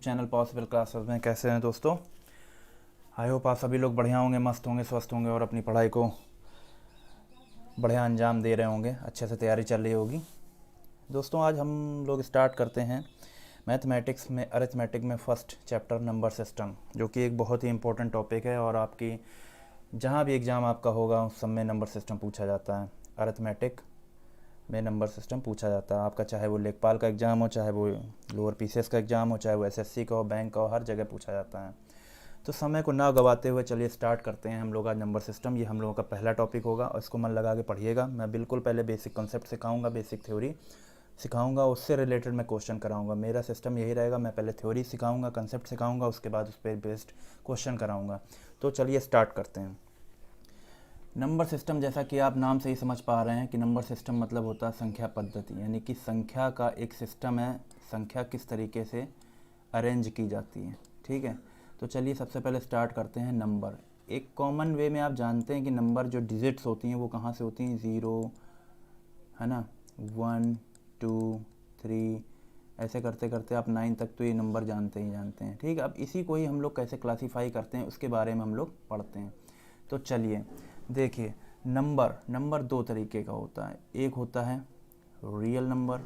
Channel possible classes में कैसे हैं दोस्तों। आई होप आप सभी लोग बढ़िया होंगे, मस्त होंगे, स्वस्थ होंगे और अपनी पढ़ाई को बढ़िया अंजाम दे रहे होंगे, अच्छे से तैयारी चल रही होगी। दोस्तों आज हम लोग स्टार्ट करते हैं मैथमेटिक्स में अरिथमेटिक में फर्स्ट चैप्टर नंबर सिस्टम, जो कि एक बहुत ही इंपॉर्टेंट टॉपिक है और आपकी जहाँ भी एग्ज़ाम आपका होगा उस सब में नंबर सिस्टम पूछा जाता है। अरिथमेटिक में नंबर सिस्टम पूछा जाता है आपका, चाहे वो लेखपाल का एग्ज़ाम हो, चाहे वो लोअर पीसीएस का एग्ज़ाम हो, चाहे वो एसएससी का हो, बैंक का हो, हर जगह पूछा जाता है। तो समय को ना गवाते हुए चलिए स्टार्ट करते हैं हम लोग आज नंबर सिस्टम। ये हम लोगों का पहला टॉपिक होगा और इसको मन लगा के पढ़िएगा। मैं बिल्कुल पहले बेसिक कॉन्सेप्ट सिखाऊंगा, बेसिक थ्योरी सिखाऊंगा, उससे रिलेटेड मैं क्वेश्चन कराऊंगा। मेरा सिस्टम यही रहेगा, मैं पहले थ्योरी सिखाऊंगा, कंसेप्ट सिखाऊंगा, उसके बाद उस पर बेस्ड क्वेश्चन कराऊंगा। तो चलिए स्टार्ट करते हैं। नंबर सिस्टम, जैसा कि आप नाम से ही समझ पा रहे हैं कि नंबर सिस्टम मतलब होता है संख्या पद्धति, यानी कि संख्या का एक सिस्टम है, संख्या किस तरीके से अरेंज की जाती है। ठीक है, तो चलिए सबसे पहले स्टार्ट करते हैं। नंबर एक कॉमन वे में आप जानते हैं कि नंबर जो डिजिट्स होती हैं वो कहाँ से होती हैं, 0 है ना, 1 2 3 ऐसे करते करते आप 9 तक तो ये नंबर जानते हैं। ठीक है, अब इसी को ही हम लोग कैसे क्लासीफाई करते हैं उसके बारे में हम लोग पढ़ते हैं। तो चलिए देखिए, नंबर दो तरीके का होता है। एक होता है रियल नंबर,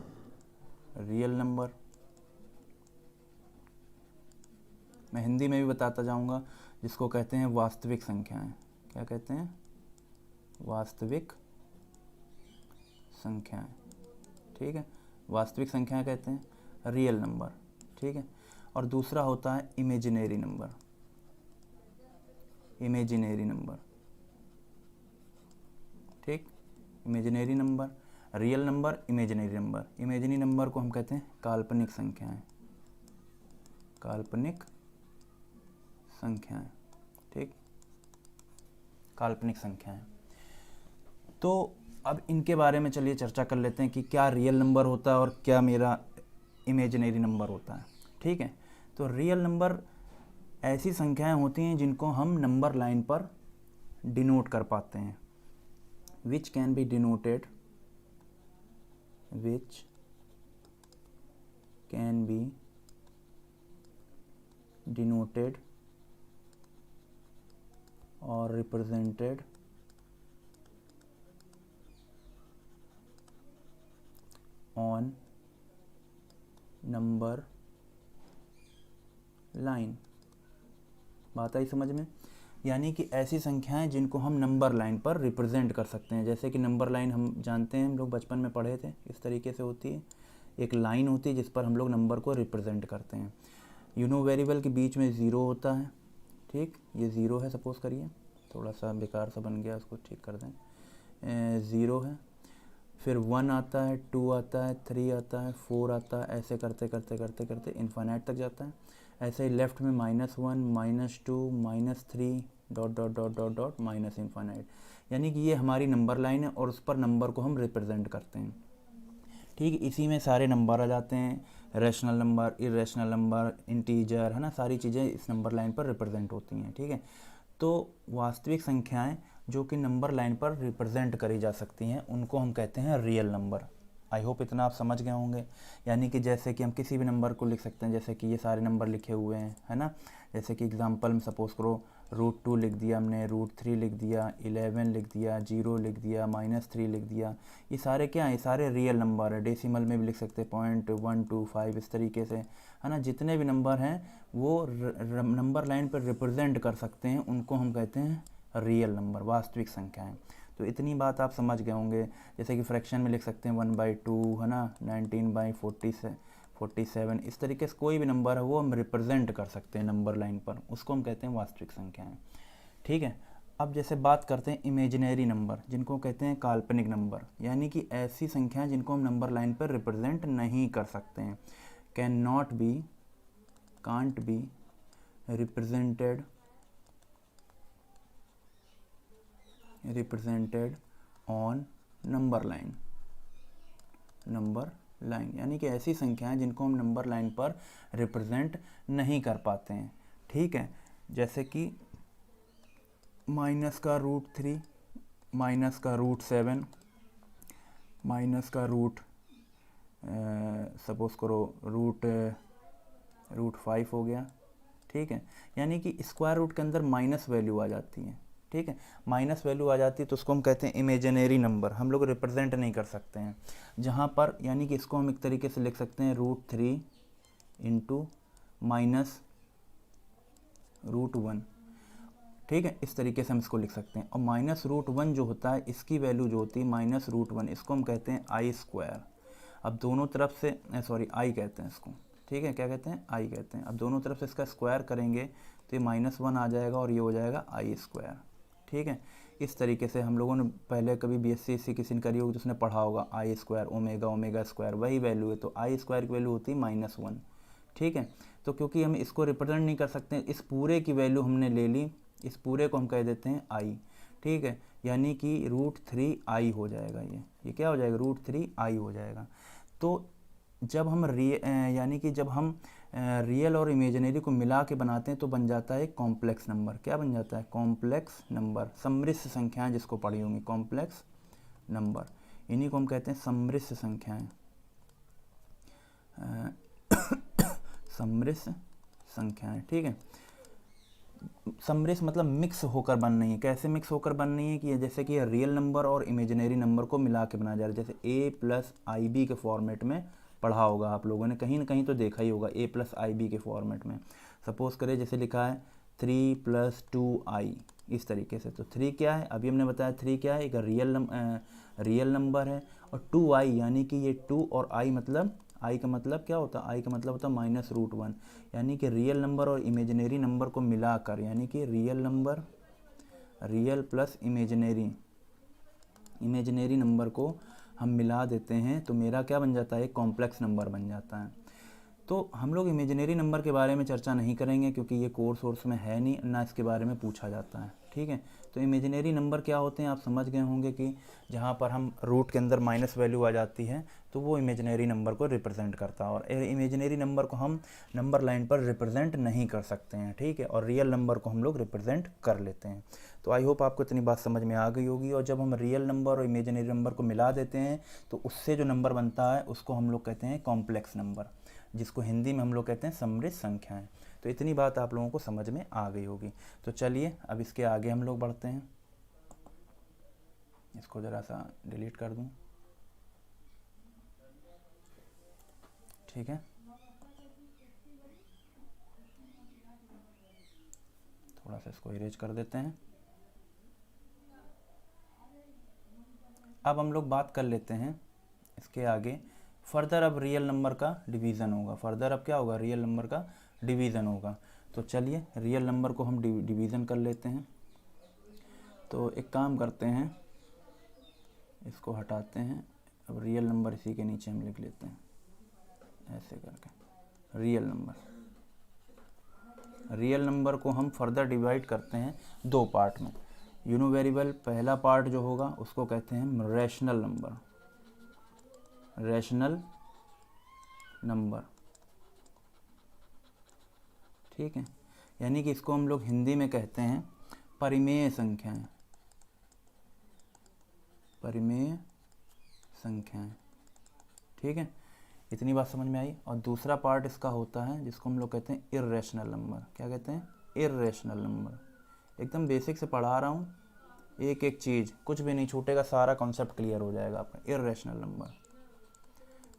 मैं हिंदी में भी बताता जाऊंगा, जिसको कहते हैं वास्तविक संख्याएं। क्या कहते हैं? वास्तविक संख्याएं। ठीक है, वास्तविक संख्याएं कहते हैं रियल नंबर। ठीक है, और दूसरा होता है इमेजिनरी नंबर। ठीक, imaginary number, real number, imaginary number. Imaginary number को हम कहते हैं काल्पनिक संख्याएं। ठीक, काल्पनिक संख्याएं। तो अब इनके बारे में चलिए चर्चा कर लेते हैं कि क्या रियल नंबर होता है और क्या मेरा इमेजिनरी नंबर होता है। ठीक है, तो रियल नंबर ऐसी संख्याएं होती हैं जिनको हम नंबर लाइन पर डिनोट कर पाते हैं, which can be denoted or represented on number line। बात आई समझ में? यानी कि ऐसी संख्याएं जिनको हम नंबर लाइन पर रिप्रेजेंट कर सकते हैं। जैसे कि नंबर लाइन हम जानते हैं, हम लोग बचपन में पढ़े थे, इस तरीके से होती है। एक लाइन होती है जिस पर हम लोग नंबर को रिप्रेजेंट करते हैं। वेरिएबल के बीच में 0 होता है। ठीक, ये 0 है, सपोज करिए, थोड़ा सा बेकार सा बन गया, उसको ठीक कर दें। 0 है, फिर 1 आता है, 2 आता है, 3 आता है, 4 आता है, ऐसे करते करते करते करते इन्फिनिट तक जाता है। ऐसे ही लेफ्ट में -1 -2 -3 dot dot dot dot dot minus infinite. यानी कि ये हमारी नंबर लाइन है और उस पर नंबर को हम रिप्रेजेंट करते हैं। ठीक, इसी में सारे नंबर आ जाते हैं, rational number, irrational number, integer, है ना, सारी चीज़ें इस नंबर लाइन पर रिप्रेजेंट होती हैं। ठीक है, तो वास्तविक संख्याएं जो कि नंबर लाइन पर रिप्रेजेंट करी जा सकती हैं उनको हम कहते हैं रियल नंबर। आई होप इतना आप समझ गए होंगे। यानी कि जैसे कि हम किसी भी नंबर को लिख सकते हैं, जैसे कि ये सारे नंबर लिखे हुए हैं, है ना। जैसे कि एग्जांपल में सपोज करो √2 लिख दिया हमने, √3 लिख दिया, 11 लिख दिया, 0 लिख दिया, -3 लिख दिया। ये सारे क्या हैं? ये सारे रियल नंबर है। डेसिमल में भी लिख सकते हैं 0.125, इस तरीके से, है ना। जितने भी नंबर हैं वो नंबर लाइन पर रिप्रेजेंट कर सकते हैं, उनको हम कहते हैं रियल नंबर, वास्तविक संख्याएं। तो इतनी बात आप समझ गए होंगे। जैसे कि फ्रैक्शन में लिख सकते हैं 1/2, है ना, 19/47, इस तरीके से कोई भी नंबर है वो हम रिप्रेजेंट कर सकते हैं नंबर लाइन पर, उसको हम कहते हैं वास्तविक संख्याएं। ठीक है, अब जैसे बात करते हैं इमेजिनरी नंबर, जिनको कहते हैं काल्पनिक नंबर, यानी कि ऐसी संख्याएं जिनको हम नंबर लाइन पर रिप्रेजेंट नहीं कर सकते हैं। Can't be represented on number line, यानी कि ऐसी संख्याएं जिनको हम नंबर लाइन पर रिप्रेजेंट नहीं कर पाते हैं। ठीक है, जैसे कि -√3, -√7, सपोज करो √5 हो गया, ठीक है। यानी कि स्क्वायर रूट के अंदर माइनस वैल्यू आ जाती है, ठीक है। माइनस वैल्यू आ जाती है तो उसको हम कहते हैं इमेजिनरी नंबर, हम लोग रिप्रेजेंट नहीं कर सकते हैं जहाँ पर, यानी कि इसको हम एक तरीके से लिख सकते हैं √3 इंटू माइनस √1, ठीक है। इस तरीके से हम इसको लिख सकते हैं। और माइनस √1 जो होता है, इसकी वैल्यू जो होती है माइनस √1, इसको हम कहते हैं आई स्क्वायर। अब दोनों तरफ से आई कहते हैं इसको, ठीक है। क्या कहते हैं? आई कहते हैं। अब दोनों तरफ से इसका स्क्वायर करेंगे तो ये -1 आ जाएगा और ये हो जाएगा आई स्क्वायर, ठीक है। इस तरीके से हम लोगों ने पहले कभी BSc किसी ने करी होगी तो उसने पढ़ा होगा आई स्क्वायर ओमेगा स्क्वायर, वही वैल्यू है। तो आई स्क्वायर की वैल्यू होती है -1, ठीक है। तो क्योंकि हम इसको रिप्रेजेंट नहीं कर सकते, इस पूरे की वैल्यू हमने ले ली, इस पूरे को हम कह देते हैं आई, ठीक है। यानी कि √3 आई हो जाएगा, ये क्या हो जाएगा? √3 आई हो जाएगा। तो जब हम यानी कि जब हम रियल और इमेजिनरी को मिला के बनाते हैं तो बन जाता है कॉम्प्लेक्स नंबर। क्या बन जाता है? Complex number. सम्मिश्र संख्याएं जिसको पढ़ी होंगी, कॉम्प्लेक्स नंबर, इन्हीं को हम कहते हैं सम्मिश्र संख्याएं। सम्मिश्र संख्याएं, ठीक है। सम्मिश्र मतलब मिक्स होकर बन रही है। कैसे मिक्स होकर बन रही है? कि जैसे कि रियल नंबर और इमेजिनरी नंबर को मिला के बनाया जा रहा है। जैसे a+ib के फॉर्मेट में पढ़ा होगा आप लोगों ने, कहीं ना कहीं तो देखा ही होगा, a+ib के फॉर्मेट में। सपोज करें जैसे लिखा है 3 + 2i, इस तरीके से। तो 3 क्या है? अभी हमने बताया 3 क्या है, एक रियल नंबर है। और 2i यानी कि ये 2 और i मतलब, आई का मतलब क्या होता है? आई का मतलब होता है -√1। यानी कि रियल नंबर और इमेजिनरी नंबर को मिलाकर, यानी कि रियल प्लस इमेजिनरी नंबर को हम मिला देते हैं तो मेरा क्या बन जाता है? एक कॉम्प्लेक्स नंबर बन जाता है। तो हम लोग इमेजिनरी नंबर के बारे में चर्चा नहीं करेंगे क्योंकि ये कोर्स में है नहीं, ना इसके बारे में पूछा जाता है, ठीक है। तो इमेजिनरी नंबर क्या होते हैं आप समझ गए होंगे कि जहाँ पर हम रूट के अंदर माइनस वैल्यू आ जाती है तो वो इमेजिनरी नंबर को रिप्रेजेंट करता है। और इमेजिनरी नंबर को हम नंबर लाइन पर रिप्रेजेंट नहीं कर सकते हैं, ठीक है। और रियल नंबर को हम लोग रिप्रेजेंट कर लेते हैं। तो आई होप आपको इतनी बात समझ में आ गई होगी। और जब हम रियल नंबर और इमेजिनरी नंबर को मिला देते हैं तो उससे जो नंबर बनता है उसको हम लोग कहते हैं कॉम्प्लेक्स नंबर, जिसको हिंदी में हम लोग कहते हैं सम्मिश्र संख्याएं। तो इतनी बात आप लोगों को समझ में आ गई होगी। तो चलिए अब इसके आगे हम लोग बढ़ते हैं। इसको ज़रा सा डिलीट कर दूं, ठीक है। थोड़ा सा इसको इरेज कर देते हैं। अब हम लोग बात कर लेते हैं इसके आगे फर्दर। अब रियल नंबर का डिवीज़न होगा। फर्दर अब क्या होगा? रियल नंबर का डिवीज़न होगा। तो चलिए रियल नंबर को हम डिवीज़न कर लेते हैं। तो एक काम करते हैं, इसको हटाते हैं। अब रियल नंबर इसी के नीचे हम लिख लेते हैं ऐसे करके। रियल नंबर को हम फर्दर डिवाइड करते हैं 2 पार्ट में। यूनिवेरिएबल पहला पार्ट जो होगा उसको कहते हैं रैशनल नंबर, ठीक है। यानी कि इसको हम लोग हिंदी में कहते हैं परिमेय संख्याएं, ठीक है। इतनी बात समझ में आई। और दूसरा पार्ट इसका होता है जिसको हम लोग कहते हैं इर्रेशनल नंबर। क्या कहते हैं? Irrational number. एकदम बेसिक से पढ़ा रहा हूँ, एक एक चीज़ कुछ भी नहीं छूटेगा, सारा कॉन्सेप्ट क्लियर हो जाएगा आपका। इर्रेशनल नंबर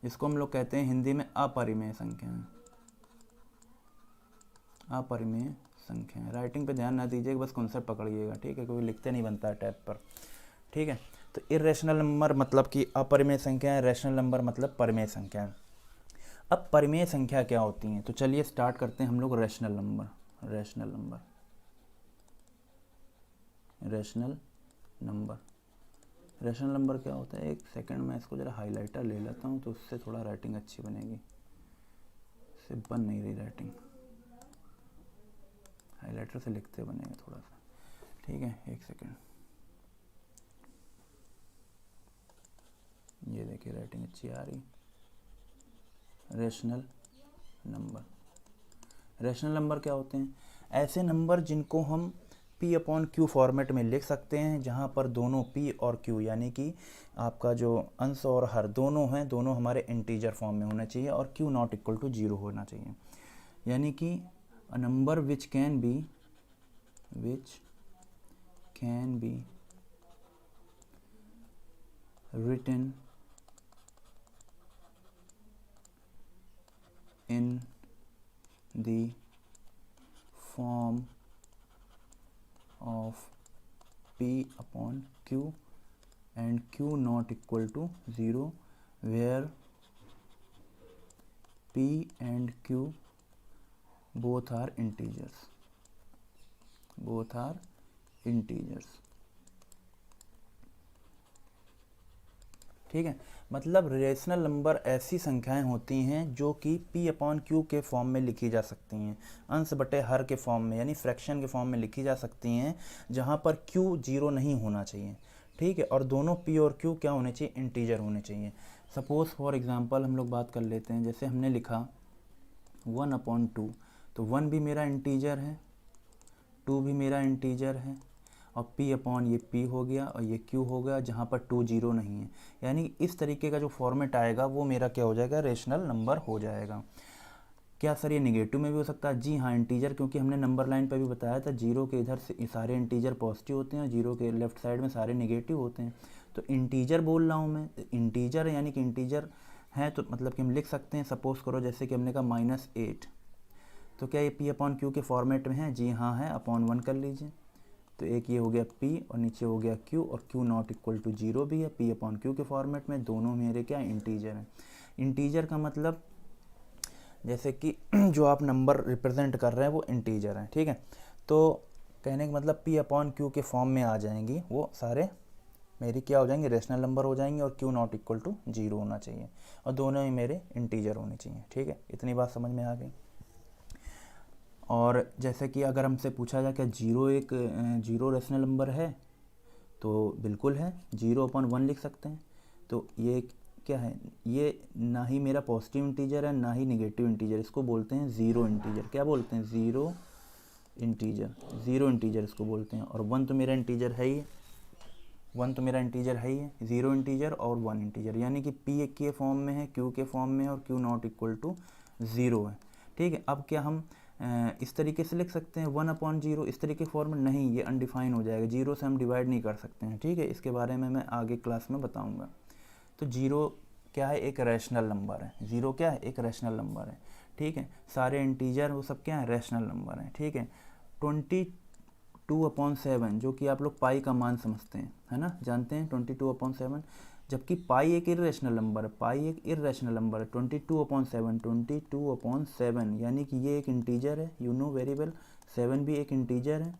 जिसको हम लोग कहते हैं हिंदी में अपरिमेय संख्याएं। राइटिंग पे ध्यान ना दीजिएगा, बस कॉन्सेप्ट पकड़िएगा, ठीक है। कोई लिखते नहीं बनता है टैब पर, ठीक है। तो इर्रेशनल नंबर मतलब कि अपरिमेय संख्याएं, रैशनल नंबर मतलब परिमेय संख्याएं। अब परिमेय संख्या क्या होती हैं? तो चलिए स्टार्ट करते हैं हम लोग रैशनल नंबर क्या होता है? एक सेकंड में इसको ज़रा हाइलाइटर ले लेता हूँ तो उससे थोड़ा राइटिंग अच्छी बनेगी। इससे बन नहीं रही राइटिंग, हाइलाइटर से लिखते बनेगा थोड़ा सा, ठीक है। एक सेकंड, ये देखिए राइटिंग अच्छी आ रही। रैशनल नंबर क्या होते हैं? ऐसे नंबर जिनको हम P/Q फॉर्मेट में लिख सकते हैं, जहाँ पर दोनों P और Q यानी कि आपका जो अंश और हर दोनों हैं, दोनों हमारे इंटीजर फॉर्म में होना चाहिए और Q ≠ 0 होना चाहिए, यानी कि a number which can B written in the form of P upon Q and Q not equal to 0, where P and Q both are integers. ठीक है, मतलब रेशनल नंबर ऐसी संख्याएं होती हैं जो कि P अपॉन Q के फॉर्म में लिखी जा सकती हैं, अंश बटे हर के फॉर्म में, यानी फ्रैक्शन के फॉर्म में लिखी जा सकती हैं, जहां पर Q 0 नहीं होना चाहिए। ठीक है, और दोनों P और Q क्या होने चाहिए, इंटीजर होने चाहिए। सपोज फॉर एग्जांपल हम लोग बात कर लेते हैं, जैसे हमने लिखा 1/2, तो 1 भी मेरा इंटीजर है, 2 भी मेरा इंटीजर है, और P अपॉन ये P हो गया और ये Q हो गया, जहाँ पर 2 0 नहीं है। यानी इस तरीके का जो फॉर्मेट आएगा वो मेरा क्या हो जाएगा, रेशनल नंबर हो जाएगा। क्या सर ये निगेटिव में भी हो सकता है? जी हाँ, इंटीजर, क्योंकि हमने नंबर लाइन पर भी बताया था, 0 के इधर से सारे इंटीजर पॉजिटिव होते हैं, 0 के लेफ्ट साइड में सारे निगेटिव होते हैं। तो इंटीजर बोल रहा हूँ मैं, इंटीजर यानी कि इंटीजर है, तो मतलब कि हम लिख सकते हैं, सपोज करो जैसे कि हमने कहा -8, तो क्या ये P अपॉन Q के फॉर्मेट में है? जी हाँ है, अपॉन 1 कर लीजिए। तो एक ये हो गया P और नीचे हो गया Q, और Q नॉट इक्वल टू 0 भी है, P अपॉन Q के फॉर्मेट में, दोनों मेरे क्या इंटीजर हैं। इंटीजर का मतलब जैसे कि जो आप नंबर रिप्रेजेंट कर रहे हैं वो इंटीजर हैं। ठीक है, तो कहने का मतलब P अपॉन Q के फॉर्म में आ जाएंगी, वो सारे मेरी क्या हो जाएंगे, रेशनल नंबर हो जाएंगे, और Q नॉट इक्वल टू 0 होना चाहिए, और दोनों ही मेरे इंटीजर होने चाहिए। ठीक है, इतनी बात समझ में आ गई। और जैसे कि अगर हमसे पूछा जाए क्या जीरो रेशनल नंबर है, तो बिल्कुल है, 0/1 लिख सकते हैं। तो ये क्या है, ये ना ही मेरा पॉजिटिव इंटीजर है ना ही निगेटिव इंटीजर, इसको बोलते हैं ज़ीरो इंटीजर। क्या बोलते हैं? ज़ीरो इंटीजर इसको बोलते हैं। और 1 तो मेरा इंटीजर है ही, 1 तो मेरा इंटीजर है ही है, 0 इंटीजर और 1 इंटीजर, यानी कि P के फॉर्म में है, Q के फॉर्म में है, और Q नॉट इक्वल टू 0 है। ठीक है, अब क्या हम इस तरीके से लिख सकते हैं 1/0, इस तरीके फॉर्म में नहीं, ये अनडिफाइन हो जाएगा, 0 से हम डिवाइड नहीं कर सकते हैं। ठीक है, इसके बारे में मैं आगे क्लास में बताऊंगा। तो 0 क्या है, एक रैशनल नंबर है। 0 क्या है, एक रैशनल नंबर है। ठीक है, सारे इंटीजर वो सब क्या है, रैशनल नंबर हैं। ठीक है, 22/7 जो कि आप लोग पाई का मान समझते हैं, है ना, जानते हैं 22/7, जबकि पाई एक इरेशनल नंबर है, पाई एक इरेशनल नंबर है। 22/7 यानी कि ये एक इंटीजर है, यू नो वेरी वेल, 7 भी एक इंटीजर है,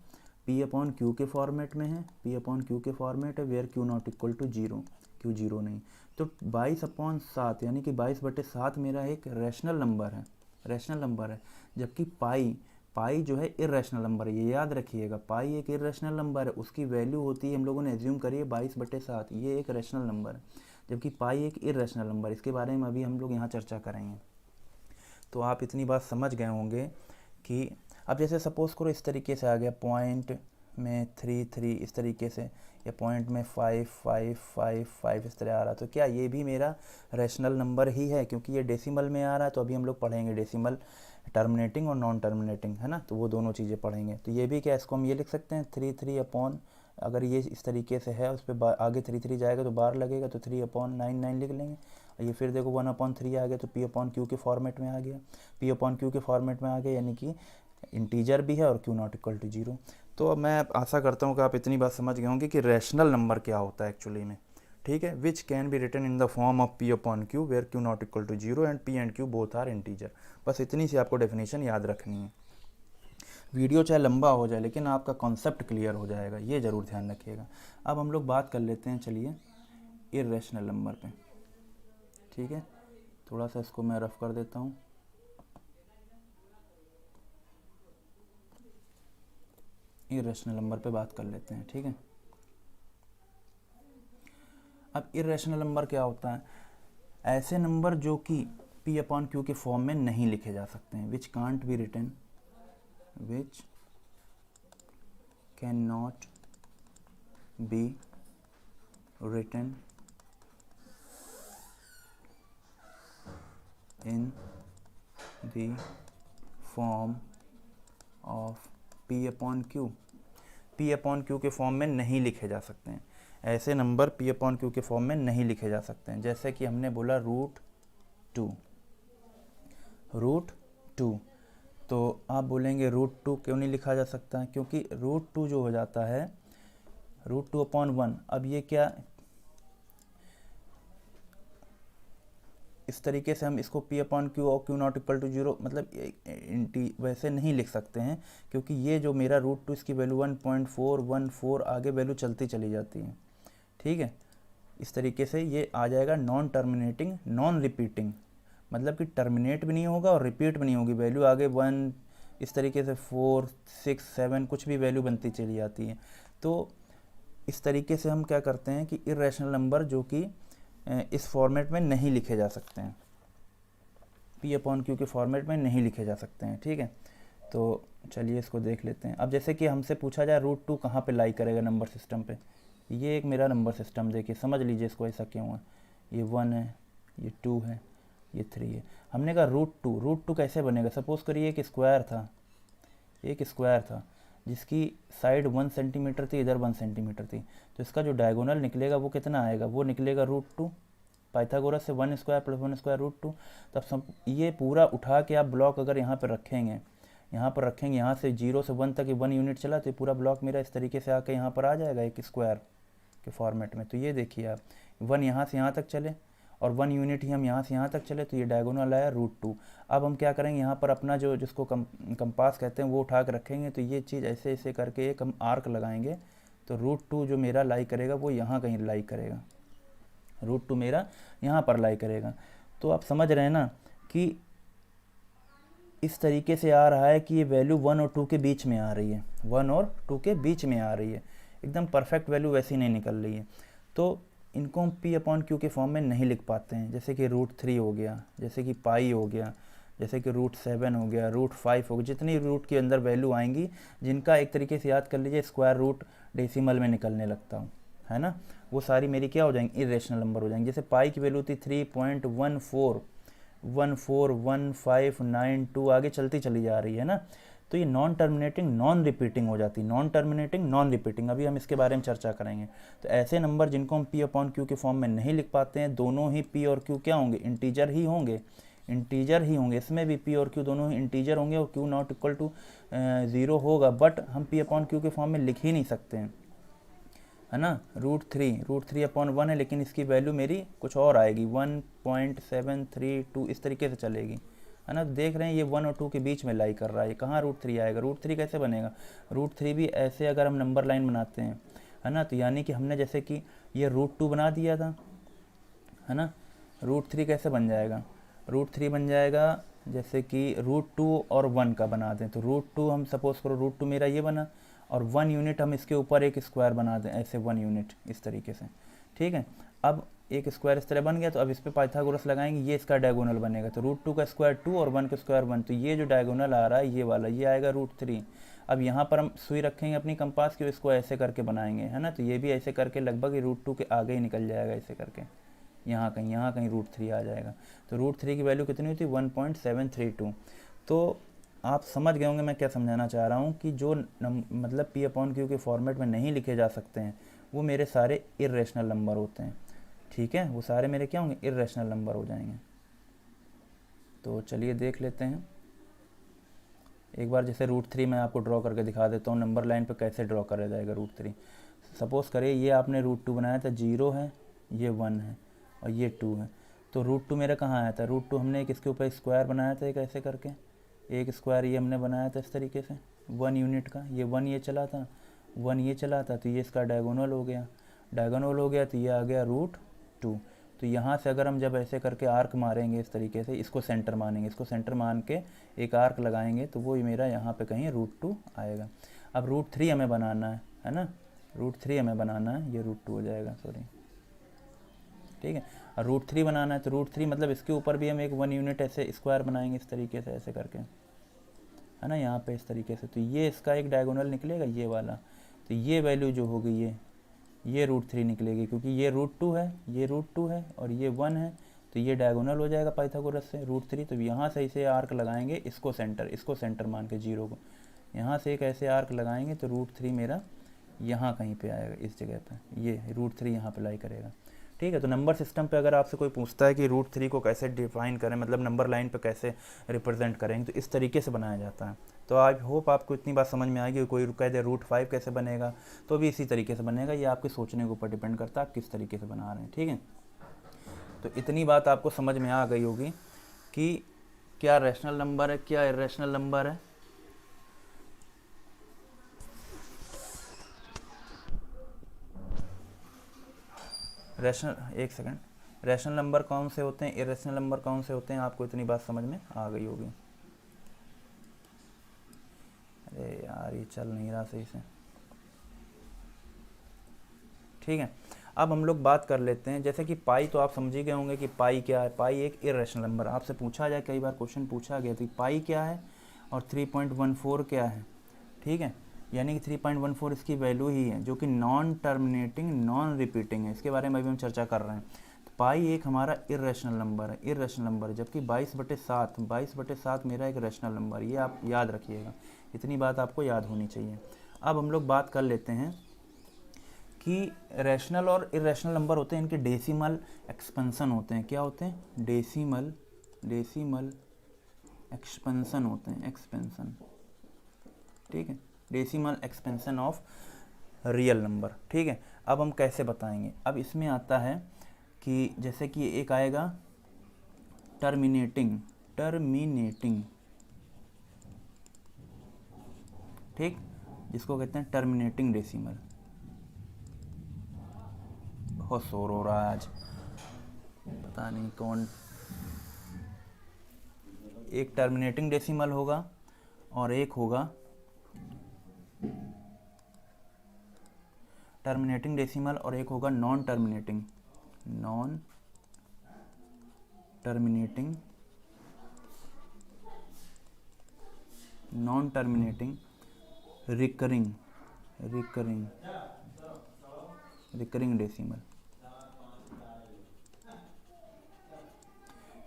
P अपॉन Q के फॉर्मेट में है, P अपॉन Q के फॉर्मेट है, where Q not equal to 0, Q 0 नहीं। तो 22/7 यानी कि 22/7 मेरा एक रैशनल नंबर है, रैशनल नंबर है, जबकि पाई जो है इरेशनल नंबर है। ये याद रखिएगा, पाई एक इरेशनल नंबर है, उसकी वैल्यू होती है, हम लोगों ने एज्यूम करी है 22/7, ये एक रैशनल नंबर है, जबकि पाई एक इरेशनल नंबर है। इसके बारे में अभी हम लोग यहाँ चर्चा करेंगे। तो आप इतनी बात समझ गए होंगे कि अब जैसे सपोज़ करो इस तरीके से आ गया, पॉइंट में 3 इस तरीके से, या पॉइंट में 5 इस तरह आ रहा, तो क्या ये भी मेरा रैशनल नंबर ही है? क्योंकि ये डेसिमल में आ रहा है, तो अभी हम लोग पढ़ेंगे डेसिमल टर्मिनेटिंग और नॉन टर्मिनेटिंग, है ना, तो वो दोनों चीज़ें पढ़ेंगे। तो ये भी क्या, इसको हम ये लिख सकते हैं 3 अपॉन, अगर ये इस तरीके से है, उस पर आगे 3 जाएगा तो बार लगेगा, तो 3/9 लिख लेंगे। और ये फिर देखो 1/3 आ गया, तो P अपॉन Q के फॉर्मेट में आ गया, P अपॉन Q के फॉर्मेट में आ गया, यानी कि इंटीजर भी है और Q नॉट इक्वल टू 0। तो मैं आशा करता हूँ कि आप इतनी बात समझ गए होंगे कि रैशनल नंबर क्या होता है एक्चुअली में। ठीक है, which can be written in the form of P upon Q where Q not equal to 0 and P and Q both are integer. बस इतनी सी आपको डेफिनेशन याद रखनी है। वीडियो चाहे लंबा हो जाए, लेकिन आपका कॉन्सेप्ट क्लियर हो जाएगा, ये ज़रूर ध्यान रखिएगा। अब हम लोग बात कर लेते हैं, चलिए, इरेशनल नंबर पे। ठीक है, थोड़ा सा इसको मैं रफ कर देता हूँ। इरेशनल नंबर पे बात कर लेते हैं। ठीक है, अब इरेशनल नंबर क्या होता है? ऐसे नंबर जो कि P अपॉन Q के फॉर्म में नहीं लिखे जा सकते हैं, which can't be written, which can not be written in the form of P upon Q, P upon Q के फॉर्म में नहीं लिखे जा सकते हैं। ऐसे नंबर पी अपॉन क्यू के फॉर्म में नहीं लिखे जा सकते हैं। जैसे कि हमने बोला रूट टू, तो आप बोलेंगे रूट टू क्यों नहीं लिखा जा सकता? क्योंकि रूट टू जो हो जाता है रूट टू अपॉन वन। अब ये क्या, इस तरीके से हम इसको पी अपॉन क्यू और Q not equal to zero मतलब वैसे नहीं लिख सकते हैं, क्योंकि ये जो मेरा रूट टू इसकी वैल्यू 1.414 आगे वैल्यू चलती चली जाती है। ठीक है, इस तरीके से ये आ जाएगा नॉन टर्मिनेटिंग नॉन रिपीटिंग, मतलब कि टर्मिनेट भी नहीं होगा और रिपीट भी नहीं होगी, वैल्यू आगे 1 इस तरीके से 4 6 7 कुछ भी वैल्यू बनती चली जाती है। तो इस तरीके से हम क्या करते हैं कि इर्रेशनल नंबर जो कि इस फॉर्मेट में नहीं लिखे जा सकते हैं, पी अपॉन क्यू के फॉर्मेट में नहीं लिखे जा सकते हैं। ठीक है, तो चलिए इसको देख लेते हैं। अब जैसे कि हमसे पूछा जाए रूट टू कहाँ पे लाई करेगा नंबर सिस्टम पे, ये एक मेरा नंबर सिस्टम देखिए, समझ लीजिए इसको ऐसा क्यों है। ये 1 है, ये 2 है, ये 3 है। हमने कहा रूट टू कैसे बनेगा? सपोज़ करिए एक स्क्वायर था जिसकी साइड 1 सेंटीमीटर थी, इधर 1 सेंटीमीटर थी, तो इसका जो डायगोनल निकलेगा वो कितना आएगा? वो निकलेगा रूट टू। पाइथागोरस से 1 square plus 1 square root two. तब सब ये पूरा उठा के आप ब्लॉक अगर यहाँ पर रखेंगे, यहाँ से 0 से 1 तक 1 यूनिट चला, तो पूरा ब्लॉक मेरा इस तरीके से आके यहाँ पर आ जाएगा एक स्क्वायर के फॉर्मेट में। तो ये देखिए आप 1 यहाँ से यहाँ तक चले और 1 यूनिट ही हम यहाँ से यहाँ तक चले, तो ये डायगोनल आया रूट टू। अब हम क्या करेंगे, यहाँ पर अपना जो जिसको कंपास कहते हैं वो उठा के रखेंगे, तो ये चीज़ ऐसे ऐसे करके एक हम आर्क लगाएंगे, तो रूट टू जो मेरा लाई करेगा वो यहाँ कहीं लाई करेगा, रूट टू मेरा यहाँ पर लाई करेगा। तो आप समझ रहे हैं ना कि इस तरीके से आ रहा है कि ये वैल्यू 1 और 2 के बीच में आ रही है, 1 और 2 के बीच में आ रही है, एकदम परफेक्ट वैल्यू वैसी नहीं निकल रही है। तो इनको हम पी अपॉन क्यू के फॉर्म में नहीं लिख पाते हैं। जैसे कि रूट 3 हो गया, जैसे कि पाई हो गया, जैसे कि रूट 7 हो गया, रूट 5 हो गया, जितनी रूट के अंदर वैल्यू आएंगी जिनका एक तरीके से याद कर लीजिए स्क्वायर रूट डेसिमल में निकलने लगता हूँ, है ना, वो सारी मेरी क्या हो जाएंगी? इरेशनल नंबर हो जाएंगी। जैसे पाई की वैल्यू थी 3.141592 आगे चलती चली जा रही है ना, तो ये नॉन टर्मिनेटिंग नॉन रिपीटिंग हो जाती है, नॉन टर्मिनेटिंग नॉन रिपीटिंग। अभी हम इसके बारे में चर्चा करेंगे। तो ऐसे नंबर जिनको हम पी अपॉन क्यू के फॉर्म में नहीं लिख पाते हैं, दोनों ही पी और क्यू क्या होंगे? इंटीजर ही होंगे, इसमें भी पी और क्यू दोनों ही इंटीजर होंगे और क्यू नॉट इक्वल टू 0 होगा, बट हम पी अपॉन क्यू के फॉर्म में लिख ही नहीं सकते हैं, है ना। रूट थ्री अपॉन 1 है, लेकिन इसकी वैल्यू मेरी कुछ और आएगी, 1.732 इस तरीके से चलेगी, है ना। देख रहे हैं ये 1 और 2 के बीच में लाई कर रहा है, ये कहाँ रूट 3 आएगा? रूट 3 कैसे बनेगा? रूट 3 भी ऐसे अगर हम नंबर लाइन बनाते हैं, है ना, तो यानी कि हमने जैसे कि ये रूट 2 बना दिया था, है ना, रूट 3 कैसे बन जाएगा? रूट 3 बन जाएगा जैसे कि रूट 2 और 1 का बना दें, तो रूट 2 हम सपोज करो रूट 2 मेरा ये बना और 1 यूनिट हम इसके ऊपर एक स्क्वायर बना दें, ऐसे 1 यूनिट इस तरीके से, ठीक है। अब एक स्क्वायर इस तरह बन गया, तो अब इस पर पाइथागोरस लगाएंगे, ये इसका डायगोनल बनेगा, तो रूट 2 का स्क्वायर 2 और 1 का स्क्वायर 1, तो ये जो डायगोनल आ रहा है ये वाला, ये आएगा रूट 3। अब यहाँ पर हम सुई रखेंगे अपनी कंपास की, इसको ऐसे करके बनाएंगे, है ना, तो ये भी ऐसे करके लगभग रूट 2 के आगे ही निकल जाएगा, ऐसे करके यहाँ कहीं रूट 3 आ जाएगा। तो रूट 3 की वैल्यू कितनी होती है? 1.732। तो आप समझ गए होंगे मैं क्या समझाना चाह रहा हूँ, कि जो मतलब पी अपॉन क्यू के फॉर्मेट में नहीं लिखे जा सकते हैं वो मेरे सारे इर्रेशनल नंबर होते हैं, ठीक है, वो सारे मेरे क्या होंगे? इर्रेशनल नंबर हो जाएंगे। तो चलिए देख लेते हैं एक बार, जैसे रूट 3 मैं आपको ड्रॉ करके दिखा देता हूँ नंबर लाइन पे कैसे ड्रॉ करा जाएगा रूट 3। सपोज़ करिए ये आपने रूट 2 बनाया था, 0 है, ये 1 है और ये 2 है, तो रूट 2 मेरा कहाँ आया था? रूट 2 हमने एक इसके ऊपर स्क्वायर बनाया था, एक ऐसे करके एक स्क्वायर ये हमने बनाया था इस तरीके से 1 यूनिट का, ये 1 ये चला था, 1 ये चला था, तो ये इसका डायगोनल हो गया, तो ये आ गया रूट 2। तो यहाँ से अगर हम जब ऐसे करके आर्क मारेंगे इस तरीके से, इसको सेंटर मानेंगे, इसको सेंटर मान के एक आर्क लगाएंगे, तो वो मेरा यहाँ पे कहीं रूट 2 आएगा। अब रूट 3 हमें बनाना है ना, रूट 3 हमें बनाना है, ये रूट 2 हो जाएगा, सॉरी, ठीक है। और रूट 3 बनाना है, तो रूट 3 मतलब इसके ऊपर भी हम एक 1 यूनिट ऐसे स्क्वायर बनाएंगे इस तरीके से, ऐसे करके, है ना, यहाँ पे इस तरीके से, तो ये इसका एक डायगोनल निकलेगा, ये वाला, तो ये वैल्यू जो होगी ये रूट 3 निकलेगी, क्योंकि ये रूट 2 है, ये रूट 2 है और ये 1 है, तो ये डायगोनल हो जाएगा पाइथागोरस से √3। तो यहाँ से इसे आर्क लगाएंगे, इसको सेंटर मान के 0 को, यहाँ से एक ऐसे आर्क लगाएंगे तो √3 मेरा यहाँ कहीं पे आएगा, इस जगह पे, ये √3 यहाँ पे लाई करेगा। ठीक है, तो नंबर सिस्टम पे अगर आपसे कोई पूछता है कि √3 को कैसे डिफाइन करें, मतलब नंबर लाइन पे कैसे रिप्रेजेंट करेंगे, तो इस तरीके से बनाया जाता है। तो आई होप आपको इतनी बात समझ में आएगी। कोई कह दे √5 कैसे बनेगा, तो भी इसी तरीके से बनेगा। ये आपके सोचने के ऊपर डिपेंड करता है आप किस तरीके से बना रहे हैं। ठीक है, तो इतनी बात आपको समझ में आ गई होगी कि क्या रैशनल नंबर है, क्या इरेशनल नंबर है। रैशनल नंबर कौन से होते हैं, इरेशनल नंबर कौन से होते हैं, आपको इतनी बात समझ में आ गई होगी। अरे यार ये चल नहीं रहा सही से। ठीक है, अब हम लोग बात कर लेते हैं, जैसे कि पाई तो आप समझ ही गए होंगे कि पाई क्या है। पाई एक इरेशनल नंबर, आपसे पूछा जाए, कई बार क्वेश्चन पूछा गया कि पाई क्या है और 3.14 क्या है। ठीक है, यानी कि 3.14 इसकी वैल्यू ही है, जो कि नॉन टर्मिनेटिंग नॉन रिपीटिंग है। इसके बारे में अभी हम चर्चा कर रहे हैं। तो पाई एक हमारा इरेशनल नंबर है, इरेशनल नंबर है, जबकि 22/7 मेरा एक रेशनल नंबर, ये आप याद रखिएगा। इतनी बात आपको याद होनी चाहिए। अब हम लोग बात कर लेते हैं कि रैशनल और इरेशनल नंबर होते हैं, इनके डेसिमल एक्सपेंशन होते हैं। क्या होते हैं? डेसिमल एक्सपेंशन होते हैं, एक्सपेंशन। ठीक है, decimal expansion of real number. ठीक है, अब हम कैसे बताएंगे। अब इसमें आता है कि जैसे कि एक आएगा टर्मिनेटिंग, ठीक, जिसको कहते हैं टर्मिनेटिंग डेसिमल। बहुत शोर हो रहा है आज, पता नहीं कौन। एक टर्मिनेटिंग डेसिमल होगा और एक होगा टर्मिनेटिंग डेसिमल और एक होगा नॉन टर्मिनेटिंग रिकरिंग डेसिमल।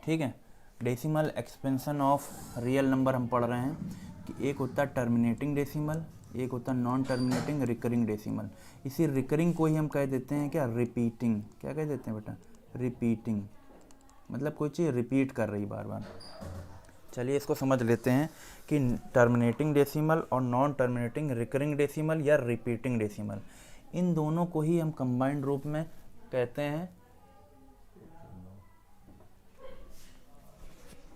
ठीक है, decimal expansion of real number हम पढ़ रहे हैं कि एक होता है टर्मिनेटिंग डेसिमल, एक होता है नॉन टर्मिनेटिंग रिकरिंग डेसिमल। इसी रिकरिंग को ही हम कह देते हैं क्या, रिपीटिंग। क्या कह देते हैं बेटा? रिपीटिंग, मतलब कोई चीज़ रिपीट कर रही बार बार। चलिए इसको समझ लेते हैं कि टर्मिनेटिंग डेसिमल और नॉन टर्मिनेटिंग रिकरिंग डेसिमल या रिपीटिंग डेसिमल, इन दोनों को ही हम कंबाइंड रूप में कहते हैं।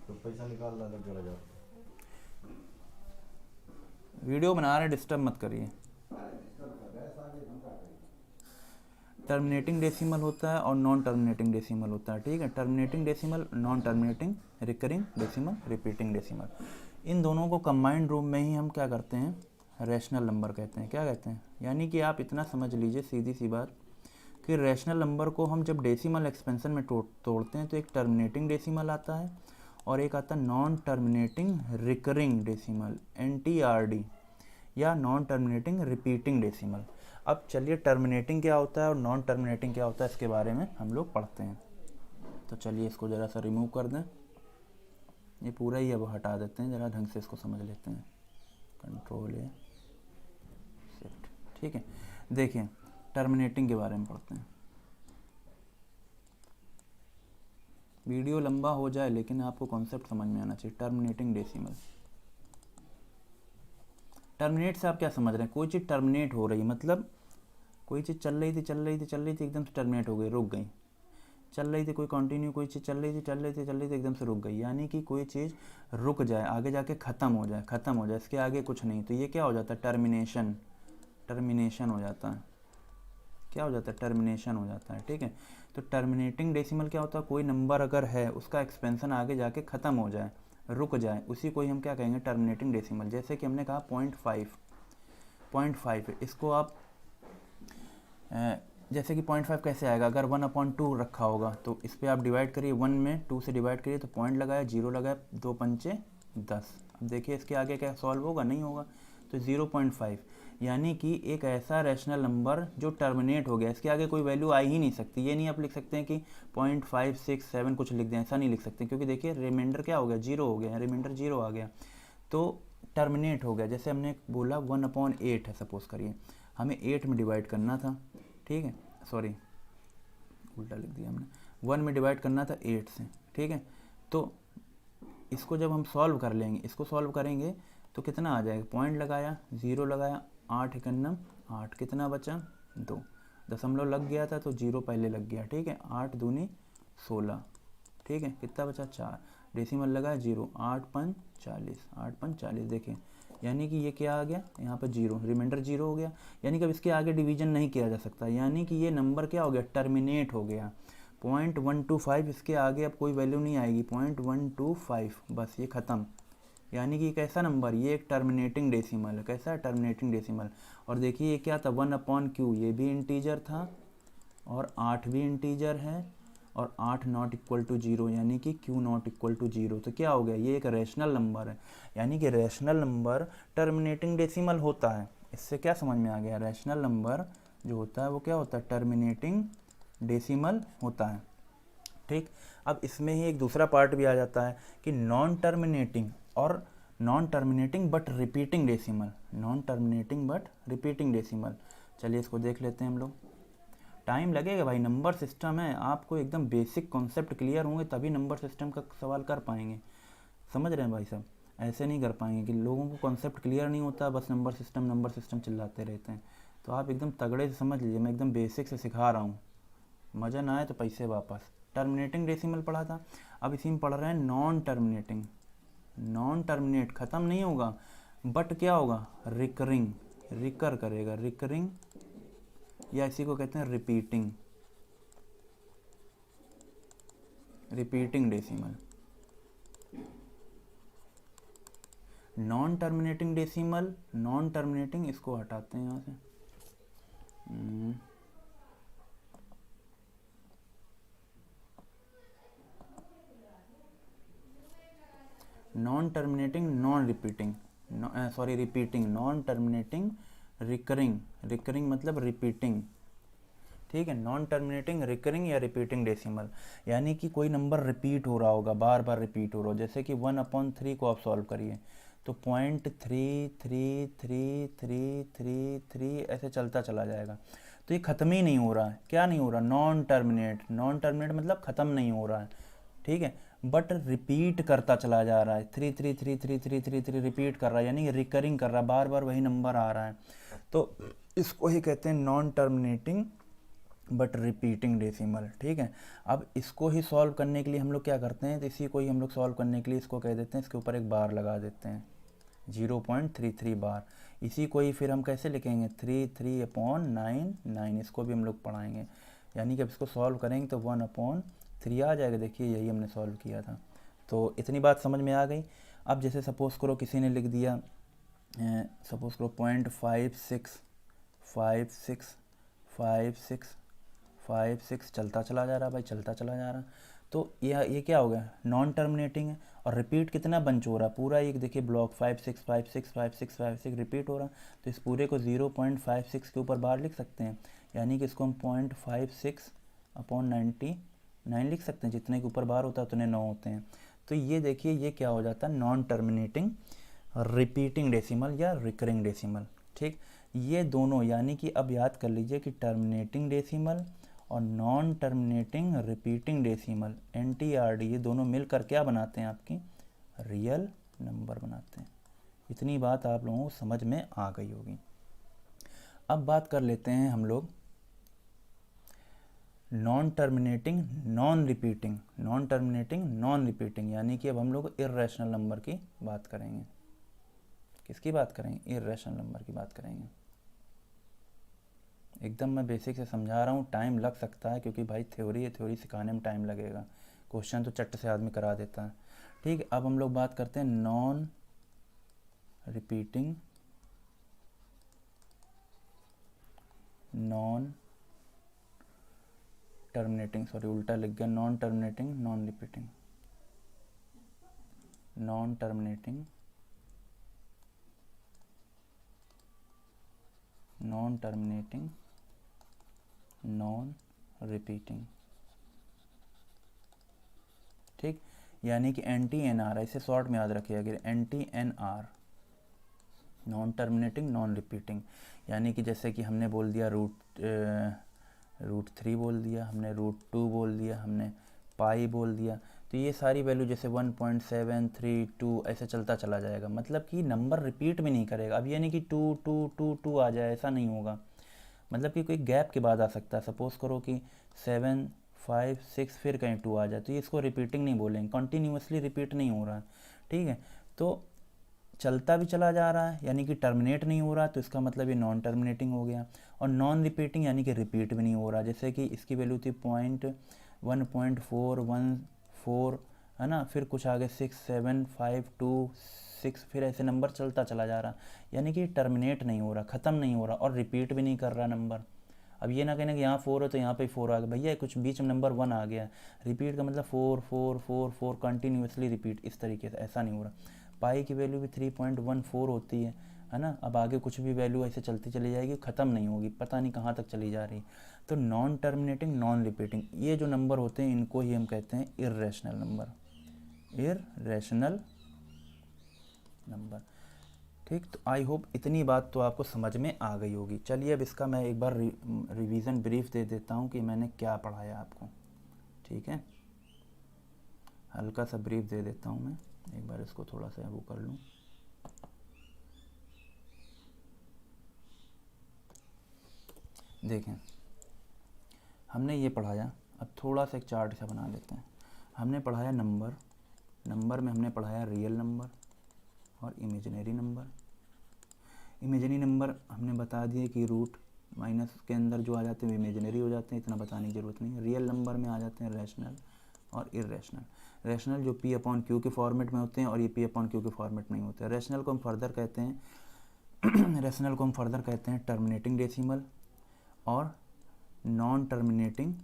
तो पैसा निकालना तो चला जाओ, वीडियो बना रहे, डिस्टर्ब मत करिए। टर्मिनेटिंग डेसिमल होता है और नॉन टर्मिनेटिंग डेसिमल होता है। ठीक है, terminating decimal, non terminating, recurring decimal, repeating decimal, इन दोनों को कंबाइंड रूप में ही हम क्या करते हैं, रैशनल नंबर कहते हैं। क्या कहते हैं? यानी कि आप इतना समझ लीजिए, सीधी सी बात, कि रैशनल नंबर को हम जब डेसिमल एक्सपेंशन में तोड़ते हैं तो एक टर्मिनेटिंग डेसिमल आता है और एक आता है non terminating recurring decimal, NTRD, या नॉन टर्मिनेटिंग रिपीटिंग डेसिमल। अब चलिए टर्मिनेटिंग क्या होता है और नॉन टर्मिनेटिंग क्या होता है, इसके बारे में हम लोग पढ़ते हैं। तो चलिए इसको ज़रा सा रिमूव कर दें, ये पूरा ही अब हटा देते हैं, ज़रा ढंग से इसको समझ लेते हैं। Control A shift. ठीक है, देखिए टर्मिनेटिंग के बारे में पढ़ते हैं। वीडियो लंबा हो जाए लेकिन आपको कॉन्सेप्ट समझ में आना चाहिए। टर्मिनेटिंग डेसिमल, टर्मिनेट से आप क्या समझ रहे हैं? कोई चीज़ टर्मिनेट हो रही, मतलब कोई चीज़ चल रही थी एकदम से टर्मिनेट हो गई, रुक गई। चल रही थी कोई कंटिन्यू, कोई चीज़ चल रही थी एकदम से रुक गई, यानी कि कोई चीज़ रुक जाए, आगे जाके ख़त्म हो जाए, इसके आगे कुछ नहीं, तो ये क्या हो जाता है? टर्मिनेशन हो जाता है। क्या हो जाता है? टर्मिनेशन हो जाता है। ठीक है, तो टर्मिनेटिंग डेसिमल क्या होता है? कोई नंबर अगर है उसका एक्सपेंशन आगे जाके ख़त्म हो जाए, रुक जाए, उसी को ही हम क्या कहेंगे? Terminating decimal. जैसे कि हमने कहा 0.5 इसको आप जैसे कि 0.5 कैसे आएगा? अगर 1/2 रखा होगा तो इस पर आप डिवाइड करिए, 1 में 2 से डिवाइड करिए, तो पॉइंट लगाया, 0 लगाया, 2 पंचे 10। अब देखिए इसके आगे क्या सॉल्व होगा? नहीं होगा, तो 0.5, यानी कि एक ऐसा रैशनल नंबर जो टर्मिनेट हो गया, इसके आगे कोई वैल्यू आ ही नहीं सकती। ये नहीं आप लिख सकते हैं कि 0.567 कुछ लिख दें, ऐसा नहीं लिख सकते, क्योंकि देखिए रिमाइंडर क्या हो गया, 0 हो गया, रिमाइंडर 0 आ गया, तो टर्मिनेट हो गया। जैसे हमने बोला 1/8 है, सपोज करिए हमें 8 में डिवाइड करना था, ठीक है, सॉरी उल्टा लिख दिया हमने, 1 में डिवाइड करना था 8 से, ठीक है। तो इसको जब हम सॉल्व कर लेंगे, इसको सॉल्व करेंगे तो कितना आ जाएगा, पॉइंट लगाया, 0 लगाया, 8 एकन्नम 8, कितना बचा 2, दशमलव लग गया था तो 0 पहले लग गया, ठीक है, 8 दूनी 16, ठीक है, कितना बचा 4, डेसिमल लगा 0, 8 5 40, 8 5 40, देखें, यानी कि ये क्या आ गया, यहाँ पर 0, रिमाइंडर 0 हो गया, यानी कि अब इसके आगे डिवीजन नहीं किया जा सकता, यानी कि ये नंबर क्या हो गया, टर्मिनेट हो गया। 0.125, इसके आगे अब कोई वैल्यू नहीं आएगी, 0.125, बस ये ख़त्म। यानी कि कैसा नंबर, ये एक टर्मिनेटिंग डेसिमल है, कैसा है, टर्मिनेटिंग डेसिमल। और देखिए ये क्या था, 1/q, ये भी इंटीजर था और 8 भी इंटीजर है, और 8 नॉट इक्वल टू 0, यानी कि q नॉट इक्वल टू 0, तो क्या हो गया, ये एक रैशनल नंबर है। यानी कि रैशनल नंबर टर्मिनेटिंग डेसिमल होता है। इससे क्या समझ में आ गया, रैशनल नंबर जो होता है वो क्या होता है, टर्मिनेटिंग डेसिमल होता है, ठीक। अब इसमें ही एक दूसरा पार्ट भी आ जाता है कि नॉन टर्मिनेटिंग और non terminating but repeating decimal, non terminating but repeating decimal. चलिए इसको देख लेते हैं हम लोग। टाइम लगेगा भाई, नंबर सिस्टम है, आपको एकदम बेसिक कॉन्सेप्ट क्लियर होंगे तभी नंबर सिस्टम का सवाल कर पाएंगे, समझ रहे हैं भाई साहब, ऐसे नहीं कर पाएंगे कि लोगों को कॉन्सेप्ट क्लियर नहीं होता, बस नंबर सिस्टम चिल्लाते रहते हैं। तो आप एकदम तगड़े से समझ लीजिए, मैं एकदम बेसिक से सिखा रहा हूँ, मज़ा ना आए तो पैसे वापस। टर्मिनेटिंग डेसिमल पढ़ा था, अब इसी में पढ़ रहे हैं नॉन टर्मिनेटिंग। नॉन टर्मिनेट ख़त्म नहीं होगा, बट क्या होगा, रिकरिंग, रिकर करेगा, रिकरिंग, या इसी को कहते हैं repeating, repeating decimal. Non terminating decimal, non terminating, इसको हटाते हैं यहाँ से, non terminating, non repeating, sorry repeating, non terminating, recurring, recurring मतलब रिपीटिंग, ठीक है, नॉन टर्मिनेटिंग, रिकरिंग या रिपीटिंग डेसिमल। यानी कि कोई नंबर रिपीट हो रहा होगा, बार बार रिपीट हो रहा हो, जैसे कि 1/3 को आप सॉल्व करिए तो 0.33333 ऐसे चलता चला जाएगा, तो ये ख़त्म ही नहीं हो रहा है, क्या नहीं हो रहा, नॉन टर्मिनेट, नॉन टर्मिनेट मतलब ख़त्म नहीं हो रहा है, ठीक है, बट रिपीट करता चला जा रहा है, 3333333 रिपीट कर रहा है, यानी रिकरिंग कर रहा है, बार बार वही नंबर आ रहा है, तो इसको ही कहते हैं non terminating but repeating decimal, ठीक है। अब इसको ही सॉल्व करने के लिए हम लोग क्या करते हैं, तो इसी को ही हम लोग सॉल्व करने के लिए इसको कह देते हैं, इसके ऊपर एक बार लगा देते हैं, 0.33 बार। इसी को ही फिर हम कैसे लिखेंगे, 33/9, इसको भी हम लोग पढ़ाएंगे, यानी कि अब इसको सॉल्व करेंगे तो 1/3 आ जाएगा, देखिए यही हमने सॉल्व किया था। तो इतनी बात समझ में आ गई। अब जैसे सपोज़ करो किसी ने लिख दिया, सपोज़ करो 0.565656 चलता चला जा रहा भाई, चलता चला जा रहा, तो ये क्या हो गया, नॉन टर्मिनेटिंग है। और रिपीट कितना बंच हो रहा, पूरा एक देखिए ब्लॉक 56565656 रिपीट हो रहा, तो इस पूरे को 0.56 के ऊपर बार लिख सकते हैं, यानी कि इसको हम 0.56/99 लिख सकते हैं, जितने के ऊपर बार होता है उतने 9 होते हैं। तो ये देखिए ये क्या हो जाता है, नॉन टर्मिनेटिंग रिपीटिंग डेसिमल या रिकरिंग डेसिमल, ठीक। ये दोनों, यानी कि अब याद कर लीजिए कि टर्मिनेटिंग डेसिमल और non terminating repeating decimal, NTRD, ये दोनों मिलकर क्या बनाते हैं, आपकी रियल नंबर बनाते हैं। इतनी बात आप लोगों को समझ में आ गई होगी। अब बात कर लेते हैं हम लोग non terminating non repeating, non terminating non repeating, यानी कि अब हम लोग इर्रेशनल नंबर की बात करेंगे। किसकी बात करेंगे, इर्रेशनल नंबर की बात करेंगे। एकदम मैं बेसिक से समझा रहा हूँ, टाइम लग सकता है क्योंकि भाई थ्योरी है, थ्योरी सिखाने में टाइम लगेगा, क्वेश्चन तो चट से आदमी करा देता है, ठीक। अब हम लोग बात करते हैं non repeating non terminating, sorry उल्टा लिख गया, non terminating non repeating, non terminating non terminating, non repeating. ठीक, यानी कि NTNR, इसे शॉर्ट में याद रखिएगा, NTNR, non terminating non repeating. यानी कि जैसे कि हमने बोल दिया √3 बोल दिया, हमने √2 बोल दिया, हमने पाई बोल दिया, तो ये सारी वैल्यू जैसे 1.732 ऐसे चलता चला जाएगा, मतलब कि नंबर रिपीट भी नहीं करेगा। अब ये नहीं कि 2 2 2 2 आ जाए, ऐसा नहीं होगा, मतलब कि कोई गैप के बाद आ सकता है। सपोज़ करो कि 7 5 6 फिर कहीं 2 आ जाए, तो ये इसको रिपीटिंग नहीं बोलेंगे, कंटिन्यूसली रिपीट नहीं हो रहा है। ठीक है, तो चलता भी चला जा रहा है यानी कि टर्मिनेट नहीं हो रहा, तो इसका मतलब ये नॉन टर्मिनेटिंग हो गया। और नॉन रिपीटिंग यानी कि रिपीट भी नहीं हो रहा, जैसे कि इसकी वैल्यू थी 1.414, है ना, फिर कुछ आगे 6 7 5 2 6, फिर ऐसे नंबर चलता चला जा रहा, यानी कि टर्मिनेट नहीं हो रहा, ख़त्म नहीं हो रहा, और रिपीट भी नहीं कर रहा नंबर। अब ये ना कहना कि यहाँ 4 है तो यहाँ पे 4 आ गया, भैया कुछ बीच में नंबर 1 आ गया, रिपीट का मतलब 4 4 4 4 कंटिन्यूसली रिपीट, इस तरीके से ऐसा नहीं हो रहा। पाई की वैल्यू भी 3.14 होती है ना। अब आगे कुछ भी वैल्यू ऐसे चलती चली जाएगी, ख़त्म नहीं होगी, पता नहीं कहाँ तक चली जा रही। तो नॉन टर्मिनेटिंग नॉन रिपीटिंग, ये जो नंबर होते हैं इनको ही हम कहते हैं इर्रेशनल नंबर, इर्रेशनल नंबर। ठीक, तो आई होप इतनी बात तो आपको समझ में आ गई होगी। चलिए अब इसका मैं एक बार रिवीजन ब्रीफ दे देता हूँ कि मैंने क्या पढ़ाया आपको। ठीक है, हल्का सा ब्रीफ दे देता हूँ मैं, एक बार इसको थोड़ा सा वो कर लूँ। देखें, हमने ये पढ़ाया, अब थोड़ा सा एक चार्ट सा बना लेते हैं। हमने पढ़ाया नंबर, नंबर में हमने पढ़ाया रियल नंबर और इमेजिनरी नंबर। इमेजिनरी नंबर हमने बता दिए कि रूट माइनस के अंदर जो आ जाते हैं इमेजिनरी हो जाते हैं, इतना बताने की ज़रूरत नहीं है। रियल नंबर में आ जाते हैं रैशनल और इर्रेशनल। रैशनल जो P/Q के फॉर्मेट में होते हैं और ये P/Q के फॉर्मेट में नहीं होते हैं। रैशनल को हम फर्दर कहते हैं रैशनल को हम फर्दर कहते हैं टर्मिनेटिंग डेसिमल और non terminating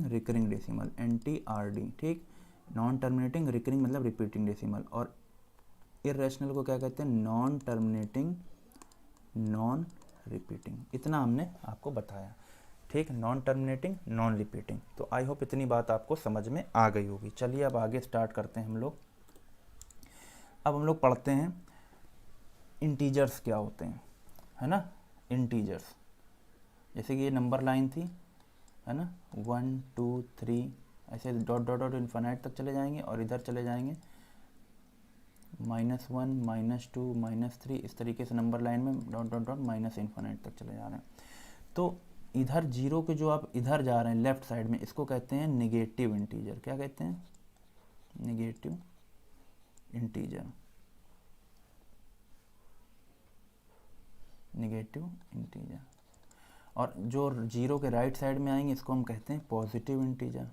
recurring decimal, NTRD। ठीक, नॉन टर्मिनेटिंग रिकरिंग मतलब रिपीटिंग डेसिमल, और इर्रेशनल को क्या कहते हैं, नॉन टर्मिनेटिंग नॉन रिपीटिंग। इतना हमने आपको बताया। ठीक, नॉन टर्मिनेटिंग नॉन रिपीटिंग। तो आई होप इतनी बात आपको समझ में आ गई होगी। चलिए अब आगे स्टार्ट करते हैं हम लोग। अब हम लोग पढ़ते हैं इंटीजर्स क्या होते हैं, है ना। इंटीजर्स, जैसे कि ये नंबर लाइन थी, है ना, 1 2 3 ऐसे डॉट डॉट डॉट इन्फिनाइट तक चले जाएंगे, और इधर चले जाएंगे -1 -2 -3, इस तरीके से नंबर लाइन में dot dot dot minus infinite तक चले जा रहे हैं। तो इधर जीरो के जो आप इधर जा रहे हैं लेफ्ट साइड में, इसको कहते हैं नेगेटिव इंटीजर। क्या कहते हैं, नेगेटिव इंटीजर, नेगेटिव इंटीजर। और जो जीरो के राइट साइड में आएंगे इसको हम कहते हैं पॉजिटिव इंटीजर,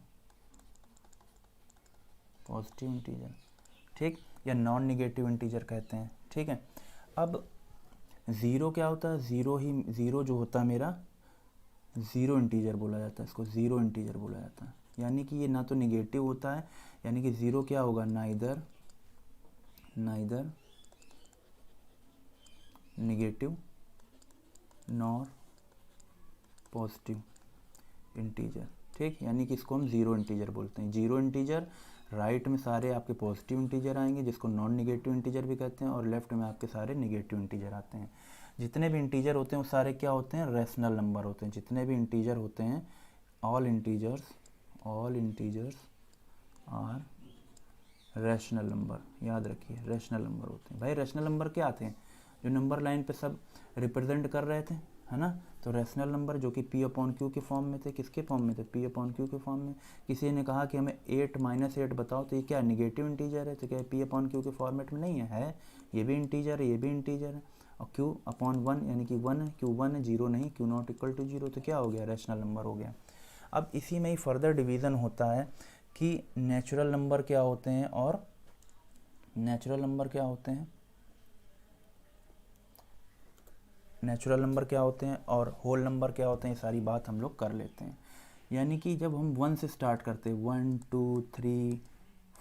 पॉजिटिव इंटीजर। ठीक, या नॉन नेगेटिव इंटीजर कहते हैं। ठीक है, अब ज़ीरो क्या होता है, ज़ीरो जो होता है मेरा ज़ीरो इंटीजर बोला जाता है, इसको ज़ीरो इंटीजर बोला जाता है। यानी कि ये ना तो नेगेटिव होता है, यानी कि ज़ीरो क्या होगा, neither negative nor positive integer. ठीक, यानी कि इसको हम ज़ीरो इंटीजर बोलते हैं। ज़ीरो इंटीजर राइट में सारे आपके पॉजिटिव इंटीजर आएंगे, जिसको नॉन नेगेटिव इंटीजर भी कहते हैं, और लेफ्ट में आपके सारे नेगेटिव इंटीजर आते हैं। जितने भी इंटीजर होते हैं वो सारे क्या होते हैं, रैशनल नंबर होते हैं। जितने भी इंटीजर होते हैं, all integers are rational number. याद रखिए, रैशनल नंबर होते हैं। भाई रैशनल नंबर क्या आते हैं, जो नंबर लाइन पे सब रिप्रेजेंट कर रहे थे, है ना। तो रैशनल नंबर जो कि P/Q के फॉर्म में थे, किसके फॉर्म में थे, P/Q के फॉर्म में। किसी ने कहा कि हमें 8 -8 बताओ, तो ये क्या नेगेटिव इंटीजर है, तो क्या P/Q के फॉर्मेट में नहीं है, ये भी इंटीजर है, ये भी इंटीजर है। और Q/1 यानी कि 1 है, Q1 है, 0 नहीं, Q≠0, तो क्या हो गया, रैशनल नंबर हो गया। अब इसी में ही फर्दर डिवीज़न होता है कि नेचुरल नंबर क्या होते हैं और नेचुरल नंबर क्या होते हैं, नेचुरल नंबर क्या होते हैं और होल नंबर क्या होते हैं, ये सारी बात हम लोग कर लेते हैं। यानी कि जब हम 1 से स्टार्ट करते हैं, 1 2 3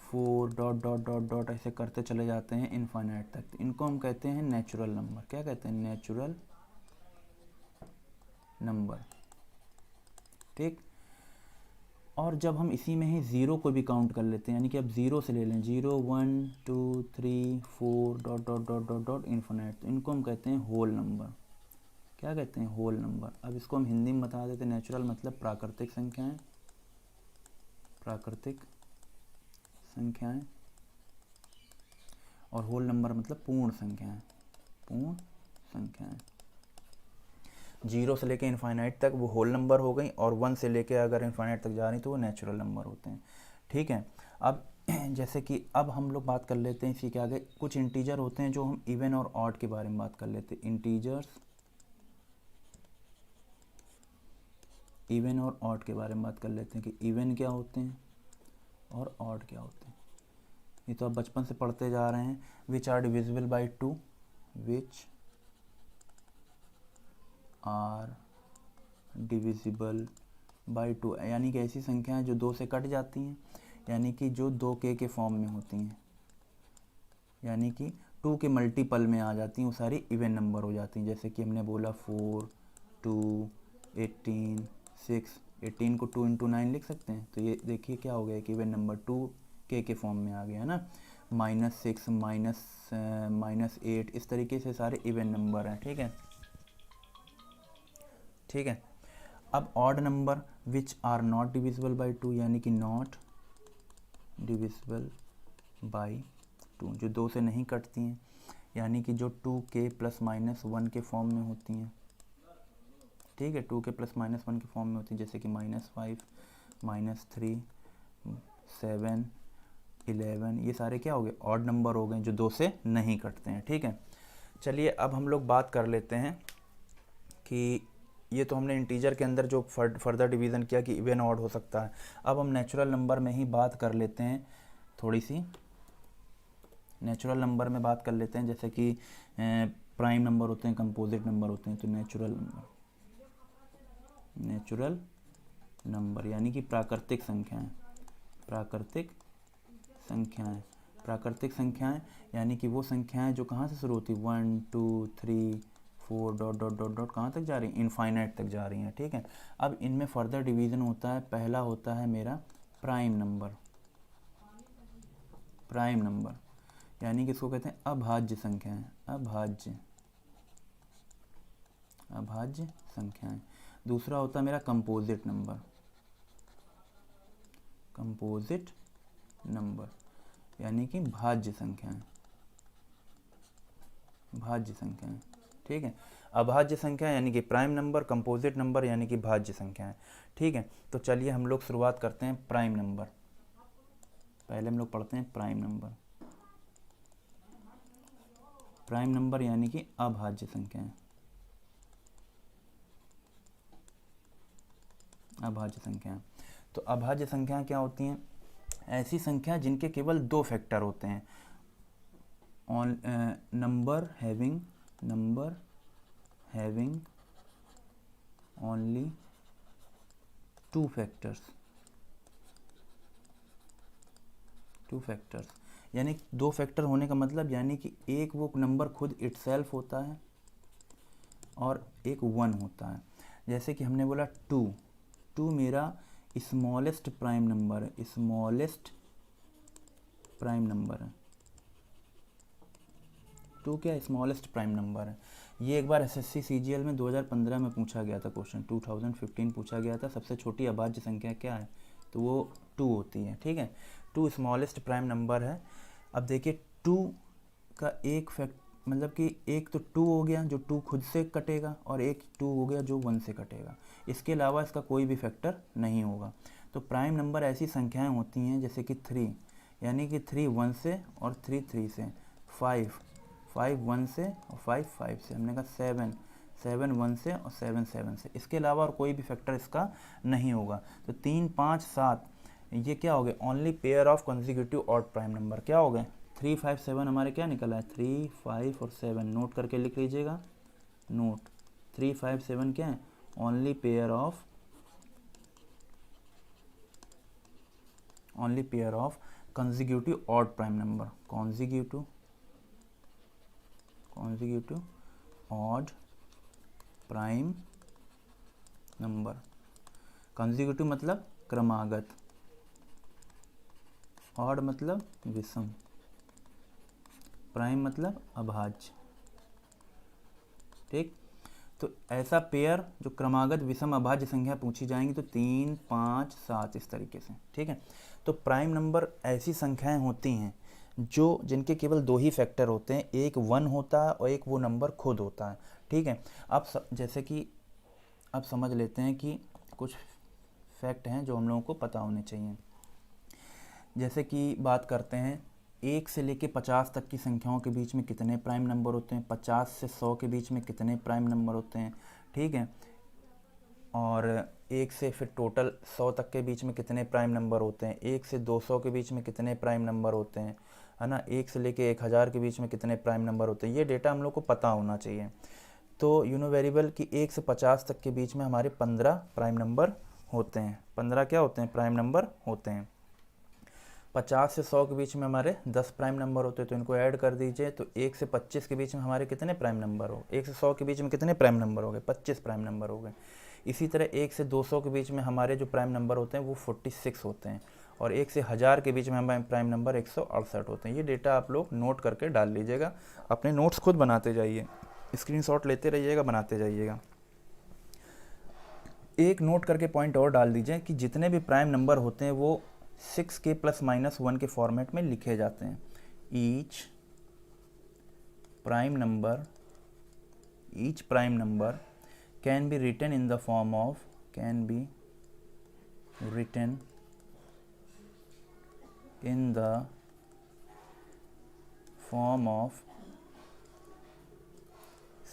4 डॉट डॉट डॉट डॉट ऐसे करते चले जाते हैं इनफाइनाइट तक, तो इनको हम कहते हैं नेचुरल नंबर। क्या कहते हैं, नेचुरल नंबर, ठीक। और जब हम इसी में ही ज़ीरो को भी काउंट कर लेते हैं, यानी कि अब ज़ीरो से ले लें, 0 1 2 3 4 dot dot dot dot dot infinite, तो इनको हम कहते हैं होल नंबर। क्या कहते हैं? Whole number. अब इसको हम हिंदी में बता देते हैं, नेचुरल मतलब प्राकृतिक संख्याएं, प्राकृतिक संख्याएं, और होल नंबर मतलब पूर्ण संख्याएं, पूर्ण संख्याएं। 0 से लेके इनफाइनाइट तक वो होल नंबर हो गई, और 1 से लेके अगर इनफाइनाइट तक जा रही तो वो नेचुरल नंबर होते हैं, ठीक है। अब जैसे कि अब हम लोग बात कर लेते हैं इसी के आगे, कुछ इंटीजर होते हैं जो हम इवन और ऑड के बारे में बात कर लेते हैं। इंटीजर्स, इवन और ऑड के बारे में बात कर लेते हैं कि इवन क्या होते हैं और ऑड क्या होते हैं। ये तो आप बचपन से पढ़ते जा रहे हैं। Which are divisible by 2, which are divisible by 2, यानी कि ऐसी संख्याएं जो 2 से कट जाती हैं, यानी कि जो 2k के फॉर्म में होती हैं, यानी कि 2 के मल्टीपल में आ जाती हैं, वो सारी इवन नंबर हो जाती हैं। जैसे कि हमने बोला 4 2 18 6, 18 को 2 × 9 लिख सकते हैं, तो ये देखिए क्या हो गया कि इवन नंबर 2k के फॉर्म में आ गया है ना। -6 -8, इस तरीके से सारे इवन नंबर हैं, ठीक है, ठीक है। अब odd number, which are not divisible by 2, यानी कि नॉट डिविजिबल बाई 2, जो 2 से नहीं कटती हैं, यानी कि जो 2k + -1 के फॉर्म में होती हैं, ठीक है, 2k + -1 के फॉर्म में होती है, जैसे कि -5 -3 7 11, ये सारे क्या हो गए? ऑड नंबर हो गए जो 2 से नहीं कटते हैं, ठीक है। चलिए अब हम लोग बात कर लेते हैं कि ये तो हमने इंटीजर के अंदर जो फर्दर डिवीज़न किया कि इवन ऑड हो सकता है। अब हम नेचुरल नंबर में ही बात कर लेते हैं, थोड़ी सी नेचुरल नंबर में बात कर लेते हैं, जैसे कि प्राइम नंबर होते हैं, कंपोजिट नंबर होते हैं। तो नेचुरल नंबर, नेचुरल नंबर यानी कि प्राकृतिक संख्याएं, प्राकृतिक संख्याएं, प्राकृतिक संख्याएं यानी कि वो संख्याएं जो कहाँ से शुरू होती है, 1 2 3 4 डॉट डॉट डॉट डॉट कहाँ तक जा रही हैं? इनफाइनाइट तक जा रही हैं, ठीक है। अब इनमें फर्दर डिवीज़न होता है। पहला होता है मेरा प्राइम नंबर, प्राइम नंबर यानी कि इसको कहते हैं अभाज्य संख्याएं, अभाज्य, अभाज्य संख्याएं। दूसरा होता है मेरा कंपोजिट नंबर, कंपोजिट नंबर यानी कि भाज्य संख्याएं, भाज्य संख्याएं, ठीक है। अभाज्य संख्या यानी कि प्राइम नंबर, कंपोजिट नंबर यानी कि भाज्य संख्याएं, ठीक है। तो चलिए हम लोग शुरुआत करते हैं प्राइम नंबर। पहले हम लोग पढ़ते हैं प्राइम नंबर। प्राइम नंबर यानी कि अभाज्य संख्याएं, अभाज्य संख्याएं। तो अभाज्य संख्याएं क्या होती हैं? ऐसी संख्या जिनके केवल 2 फैक्टर होते हैं। Number having only 2 factors, 2 factors यानी 2 फैक्टर होने का मतलब यानी कि एक वो नंबर खुद इटसेल्फ होता है और एक 1 होता है। जैसे कि हमने बोला 2 मेरा स्मॉलेस्ट प्राइम नंबर है, स्मॉलेस्ट प्राइम नंबर है। 2 क्या स्मॉलेस्ट प्राइम नंबर है। ये एक बार एसएससी सीजीएल में 2015 में पूछा गया था क्वेश्चन, 2015 पूछा गया था, सबसे छोटी अभाज्य संख्या क्या है, तो वो 2 होती है, ठीक है। 2 स्मॉलेस्ट प्राइम नंबर है। अब देखिए 2 का एक फैक्ट मतलब कि एक तो 2 हो गया जो 2 खुद से कटेगा, और एक 2 हो गया जो 1 से कटेगा। इसके अलावा इसका कोई भी फैक्टर नहीं होगा। तो प्राइम नंबर ऐसी संख्याएं होती हैं जैसे कि 3 यानी कि 3 1 से और 3 3 से, 5 1 से और 5 5 से, हमने कहा 7 1 से और 7 7 से। इसके अलावा और कोई भी फैक्टर इसका नहीं होगा। तो 3 5 7 ये क्या हो गए? Only pair of consecutive odd prime number. क्या हो गए? 3 5 7 हमारे क्या निकला है? 3 5 और 7, नोट करके लिख लीजिएगा, नोट। 3 5 7 क्या है? Only pair of consecutive odd prime number, consecutive odd prime number. Consecutive मतलब क्रमागत, ऑड मतलब विषम, प्राइम मतलब अभाज्य। ठीक, तो ऐसा पेयर जो क्रमागत विषम अभाज्य संख्या पूछी जाएंगी तो 3, 5, 7 इस तरीके से। ठीक है, तो प्राइम नंबर ऐसी संख्याएं होती हैं जो जिनके केवल दो ही फैक्टर होते हैं, एक 1 होता है और एक वो नंबर खुद होता है। ठीक है, जैसे कि अब समझ लेते हैं कि कुछ फैक्ट हैं जो हम लोगों को पता होने चाहिए। जैसे कि बात करते हैं 1 से लेके 50 तक की संख्याओं के बीच में कितने प्राइम नंबर होते हैं, 50 से 100 के बीच में कितने प्राइम नंबर होते हैं। ठीक है, और 1 से फिर टोटल 100 तक के बीच में कितने प्राइम नंबर होते हैं, 1 से 200 के बीच में कितने प्राइम नंबर होते हैं, है ना, 1 से लेके 1000 के बीच में कितने प्राइम नंबर होते हैं। ये डेटा हम लोग को पता होना चाहिए। तो वेरिएबल कि 1 से 50 तक के बीच में हमारे 15 प्राइम नंबर होते हैं। 15 क्या होते हैं, प्राइम नंबर होते हैं। 50 से 100 के बीच में हमारे 10 प्राइम नंबर होते हैं, तो इनको ऐड कर दीजिए। तो 1 से 25 के बीच में हमारे कितने प्राइम नंबर हो, 1 से 100 के बीच में कितने प्राइम नंबर हो गए, 25 प्राइम नंबर हो गए। इसी तरह 1 से 200 के बीच में हमारे जो प्राइम नंबर होते हैं वो 46 होते हैं, और 1 से 1000 के बीच में हमारे प्राइम नंबर 168 होते हैं। ये डेटा आप लोग नोट करके डाल लीजिएगा, अपने नोट्स खुद बनाते जाइए, स्क्रीनशॉट लेते रहिएगा, बनाते जाइएगा। एक नोट करके पॉइंट और डाल दीजिए कि जितने भी प्राइम नंबर होते हैं वो 6k ± 1 के फॉर्मेट में लिखे जाते हैं। Each prime number can be written in the form of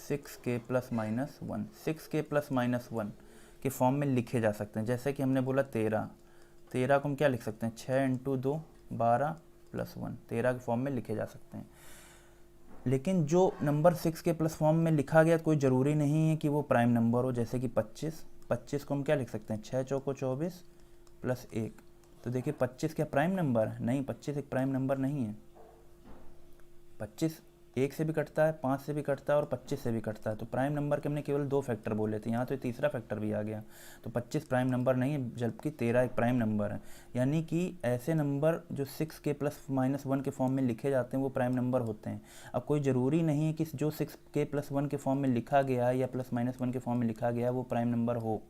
6k ± 1। 6k ± 1 के फॉर्म में लिखे जा सकते हैं। जैसे कि हमने बोला 13 को हम क्या लिख सकते हैं, 6 × 2 12 + 1, 13 के फॉर्म में लिखे जा सकते हैं। लेकिन जो नंबर 6 के प्लस फॉर्म में लिखा गया कोई ज़रूरी नहीं है कि वो प्राइम नंबर हो। जैसे कि 25 को हम क्या लिख सकते हैं, 6 चौको 24 + 1। तो देखिए 25 क्या प्राइम नंबर है, नहीं, 25 एक प्राइम नंबर नहीं है। 25 1 से भी कटता है, 5 से भी कटता है और 25 से भी कटता है। तो प्राइम नंबर के हमने केवल 2 फैक्टर बोले थे, यहाँ तो तीसरा फैक्टर भी आ गया। तो 25 प्राइम नंबर नहीं है, जबकि 13 एक प्राइम नंबर है। यानी कि ऐसे नंबर जो 6k ± 1 के फॉर्म में लिखे जाते हैं वो प्राइम नंबर होते हैं। अब कोई ज़रूरी नहीं है कि जो 6k + 1 के फॉर्म में लिखा गया है या ±1 के फॉर्म में लिखा गया है वो प्राइम नंबर हो।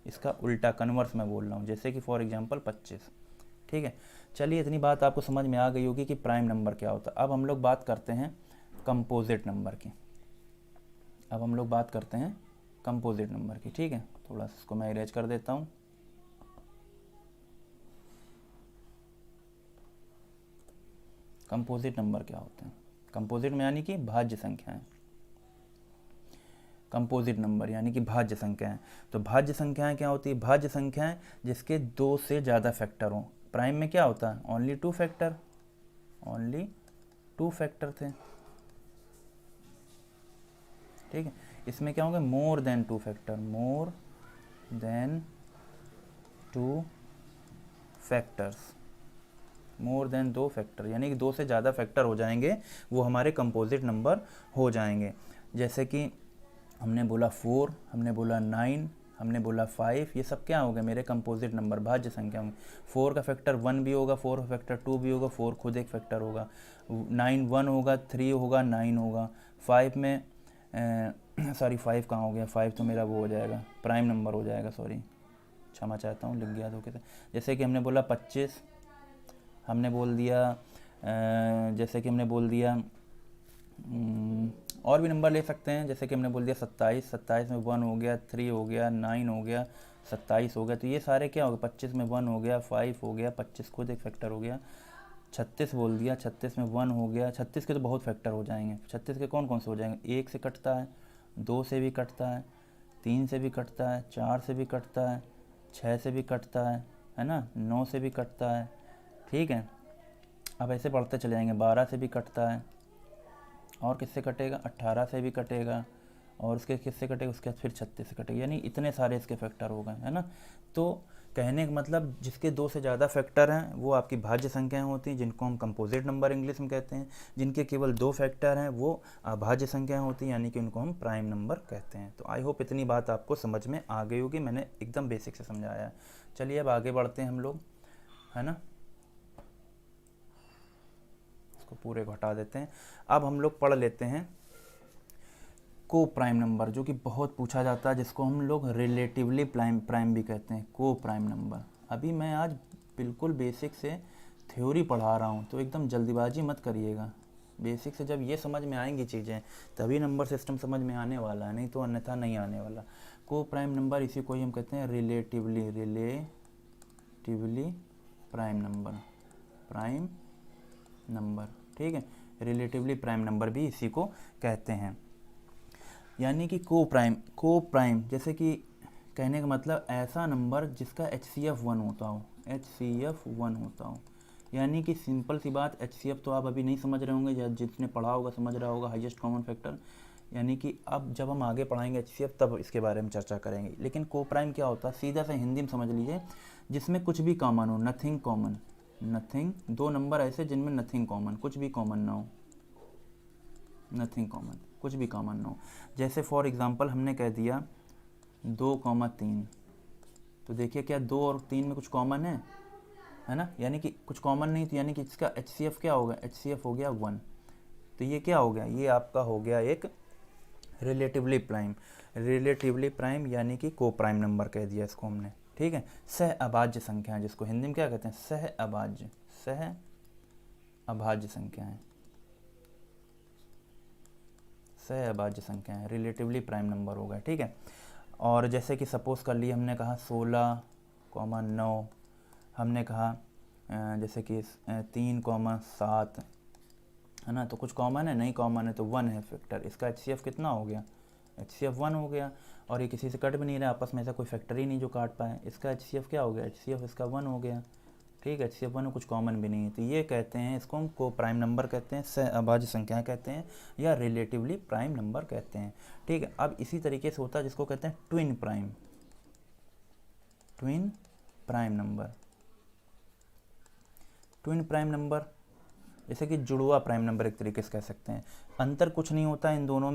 इसका उल्टा कन्वर्स मैं बोल रहा हूँ, जैसे कि फॉर एग्जाम्पल 25। ठीक है, चलिए इतनी बात आपको समझ में आ गई होगी कि प्राइम नंबर क्या होता है। अब हम लोग बात करते हैं कंपोजिट नंबर की। ठीक है, थोड़ा सा इसको मैं इरेज कर देता हूँ। कंपोजिट नंबर क्या होते हैं, कंपोजिट में यानी कि भाज्य संख्याएं। कंपोजिट नंबर यानी कि भाज्य संख्याएं। तो भाज्य संख्याएं क्या होती है, भाज्य संख्याएं जिसके 2 से ज़्यादा फैक्टर हों। प्राइम में क्या होता है, ओनली 2 फैक्टर थे। ठीक है, इसमें क्या होंगे, मोर देन 2 फैक्टर, यानी कि 2 से ज़्यादा फैक्टर हो जाएंगे, वो हमारे कंपोजिट नंबर हो जाएंगे। जैसे कि हमने बोला 4, हमने बोला 9, हमने बोला 5, ये सब क्या हो गए, मेरे कंपोजिट नंबर, भाज्य संख्या होंगे। 4 का फैक्टर 1 भी होगा, 4 का फैक्टर 2 भी होगा, 4 खुद एक फैक्टर होगा, 9 1 होगा, 3 होगा, 9 होगा। 5 में 5 कहाँ हो गया, 5 तो मेरा वो हो जाएगा, प्राइम नंबर हो जाएगा, सॉरी, क्षमा चाहता हूँ, लिख गया धोखे से। जैसे कि हमने बोला 25, हमने बोल दिया जैसे कि हमने बोल दिया और भी नंबर ले सकते हैं। जैसे कि हमने बोल दिया 27 में 1 हो गया, 3 हो गया, 9 हो गया, 27 हो गया। तो ये सारे क्या हो गए, 25 में 1 हो गया, 5 हो गया, 25 खुद एक फैक्टर हो गया। 36 बोल दिया, 36 में 1 हो गया। 36 के तो बहुत फैक्टर हो जाएंगे। 36 के कौन कौन से हो जाएंगे, 1 से कटता है, 2 से भी कटता है, 3 से भी कटता है, 4 से भी कटता है, 6 से भी कटता है ना, 9 से भी कटता है। ठीक है, अब ऐसे बढ़ते चले जाएंगे, 12 से भी कटता है, और किससे कटेगा, 18 से भी कटेगा, और उसके किससे कटेगा, उसके बाद फिर 36 से कटेगा। यानी इतने सारे इसके फैक्टर हो गए, है ना। तो कहने का मतलब जिसके 2 से ज़्यादा फैक्टर हैं वो आपकी भाज्य संख्याएं होती हैं, जिनको हम कंपोजिट नंबर इंग्लिश में कहते हैं। जिनके केवल 2 फैक्टर हैं वो अभाज्य संख्याएं होती हैं, यानी कि उनको हम प्राइम नंबर कहते हैं। तो आई होप इतनी बात आपको समझ में आ गई होगी, मैंने एकदम बेसिक से समझाया है। चलिए अब आगे बढ़ते हैं हम लोग, है ना। इसको पूरे को हटा देते हैं। अब हम लोग पढ़ लेते हैं को प्राइम नंबर, जो कि बहुत पूछा जाता है, जिसको हम लोग रिलेटिवली प्राइम भी कहते हैं, को प्राइम नंबर। अभी मैं आज बिल्कुल बेसिक से थ्योरी पढ़ा रहा हूँ, तो एकदम जल्दीबाजी मत करिएगा। बेसिक से जब ये समझ में आएंगी चीज़ें तभी नंबर सिस्टम समझ में आने वाला है, नहीं तो अन्यथा नहीं आने वाला। को प्राइम नंबर इसी को ही हम कहते हैं रिलेटिवली प्राइम नंबर, ठीक है। रिलेटिवली प्राइम नंबर भी इसी को कहते हैं। यानी कि को प्राइम जैसे कि कहने का मतलब ऐसा नंबर जिसका HCF 1 होता हो। यानी कि सिंपल सी बात, HCF तो आप अभी नहीं समझ रहे होंगे, या जिसने पढ़ा होगा समझ रहा होगा, हाईएस्ट कॉमन फैक्टर। यानी कि अब जब हम आगे पढ़ाएंगे HCF तब इसके बारे में चर्चा करेंगे। लेकिन को प्राइम क्या होता है, सीधा सा हिंदी में समझ लीजिए, जिसमें कुछ भी कॉमन हो, नथिंग कॉमन, 2 नंबर ऐसे जिनमें नथिंग कॉमन, कुछ भी कॉमन ना हो, नथिंग कॉमन, कुछ भी कॉमन ना हो। जैसे फॉर एग्जांपल हमने कह दिया 2,3, तो देखिए क्या 2 और 3 में कुछ कॉमन है ना। यानी कि कुछ कॉमन नहीं, तो यानी कि इसका HCF क्या होगा, HCF हो गया 1। तो ये क्या हो गया, ये आपका हो गया एक रिलेटिवली प्राइम, यानी कि को प्राइम नंबर कह दिया इसको हमने, ठीक है। सह अभाज्य संख्या, जिसको हिंदी में क्या कहते हैं, सह अभाज्य संख्याएं रिलेटिवली प्राइम नंबर हो गए, ठीक है। और जैसे कि सपोज कर लिए हमने कहा 16,9, हमने कहा जैसे कि 3,7, है ना। तो कुछ कॉमन है, नहीं कॉमन है, तो 1 है फैक्टर, इसका HCF कितना हो गया, HCF 1 हो गया। और ये किसी से कट भी नहीं रहा, आपस में ऐसा कोई फैक्टर ही नहीं जो काट पाए, इसका HCF क्या हो गया, HCF इसका 1 हो गया, ठीक है। HCF 1 में कुछ कॉमन भी नहीं है। तो ये कहते हैं, इसको हम को प्राइम नंबर कहते हैं, सह अभाज्य संख्या कहते हैं, या रिलेटिवली प्राइम नंबर कहते हैं, ठीक है। अब इसी तरीके से होता है जिसको कहते हैं ट्विन प्राइम नंबर, जैसे कि जुड़वा प्राइम नंबर एक तरीके से कह सकते हैं। अंतर कुछ नहीं होता इन दोनों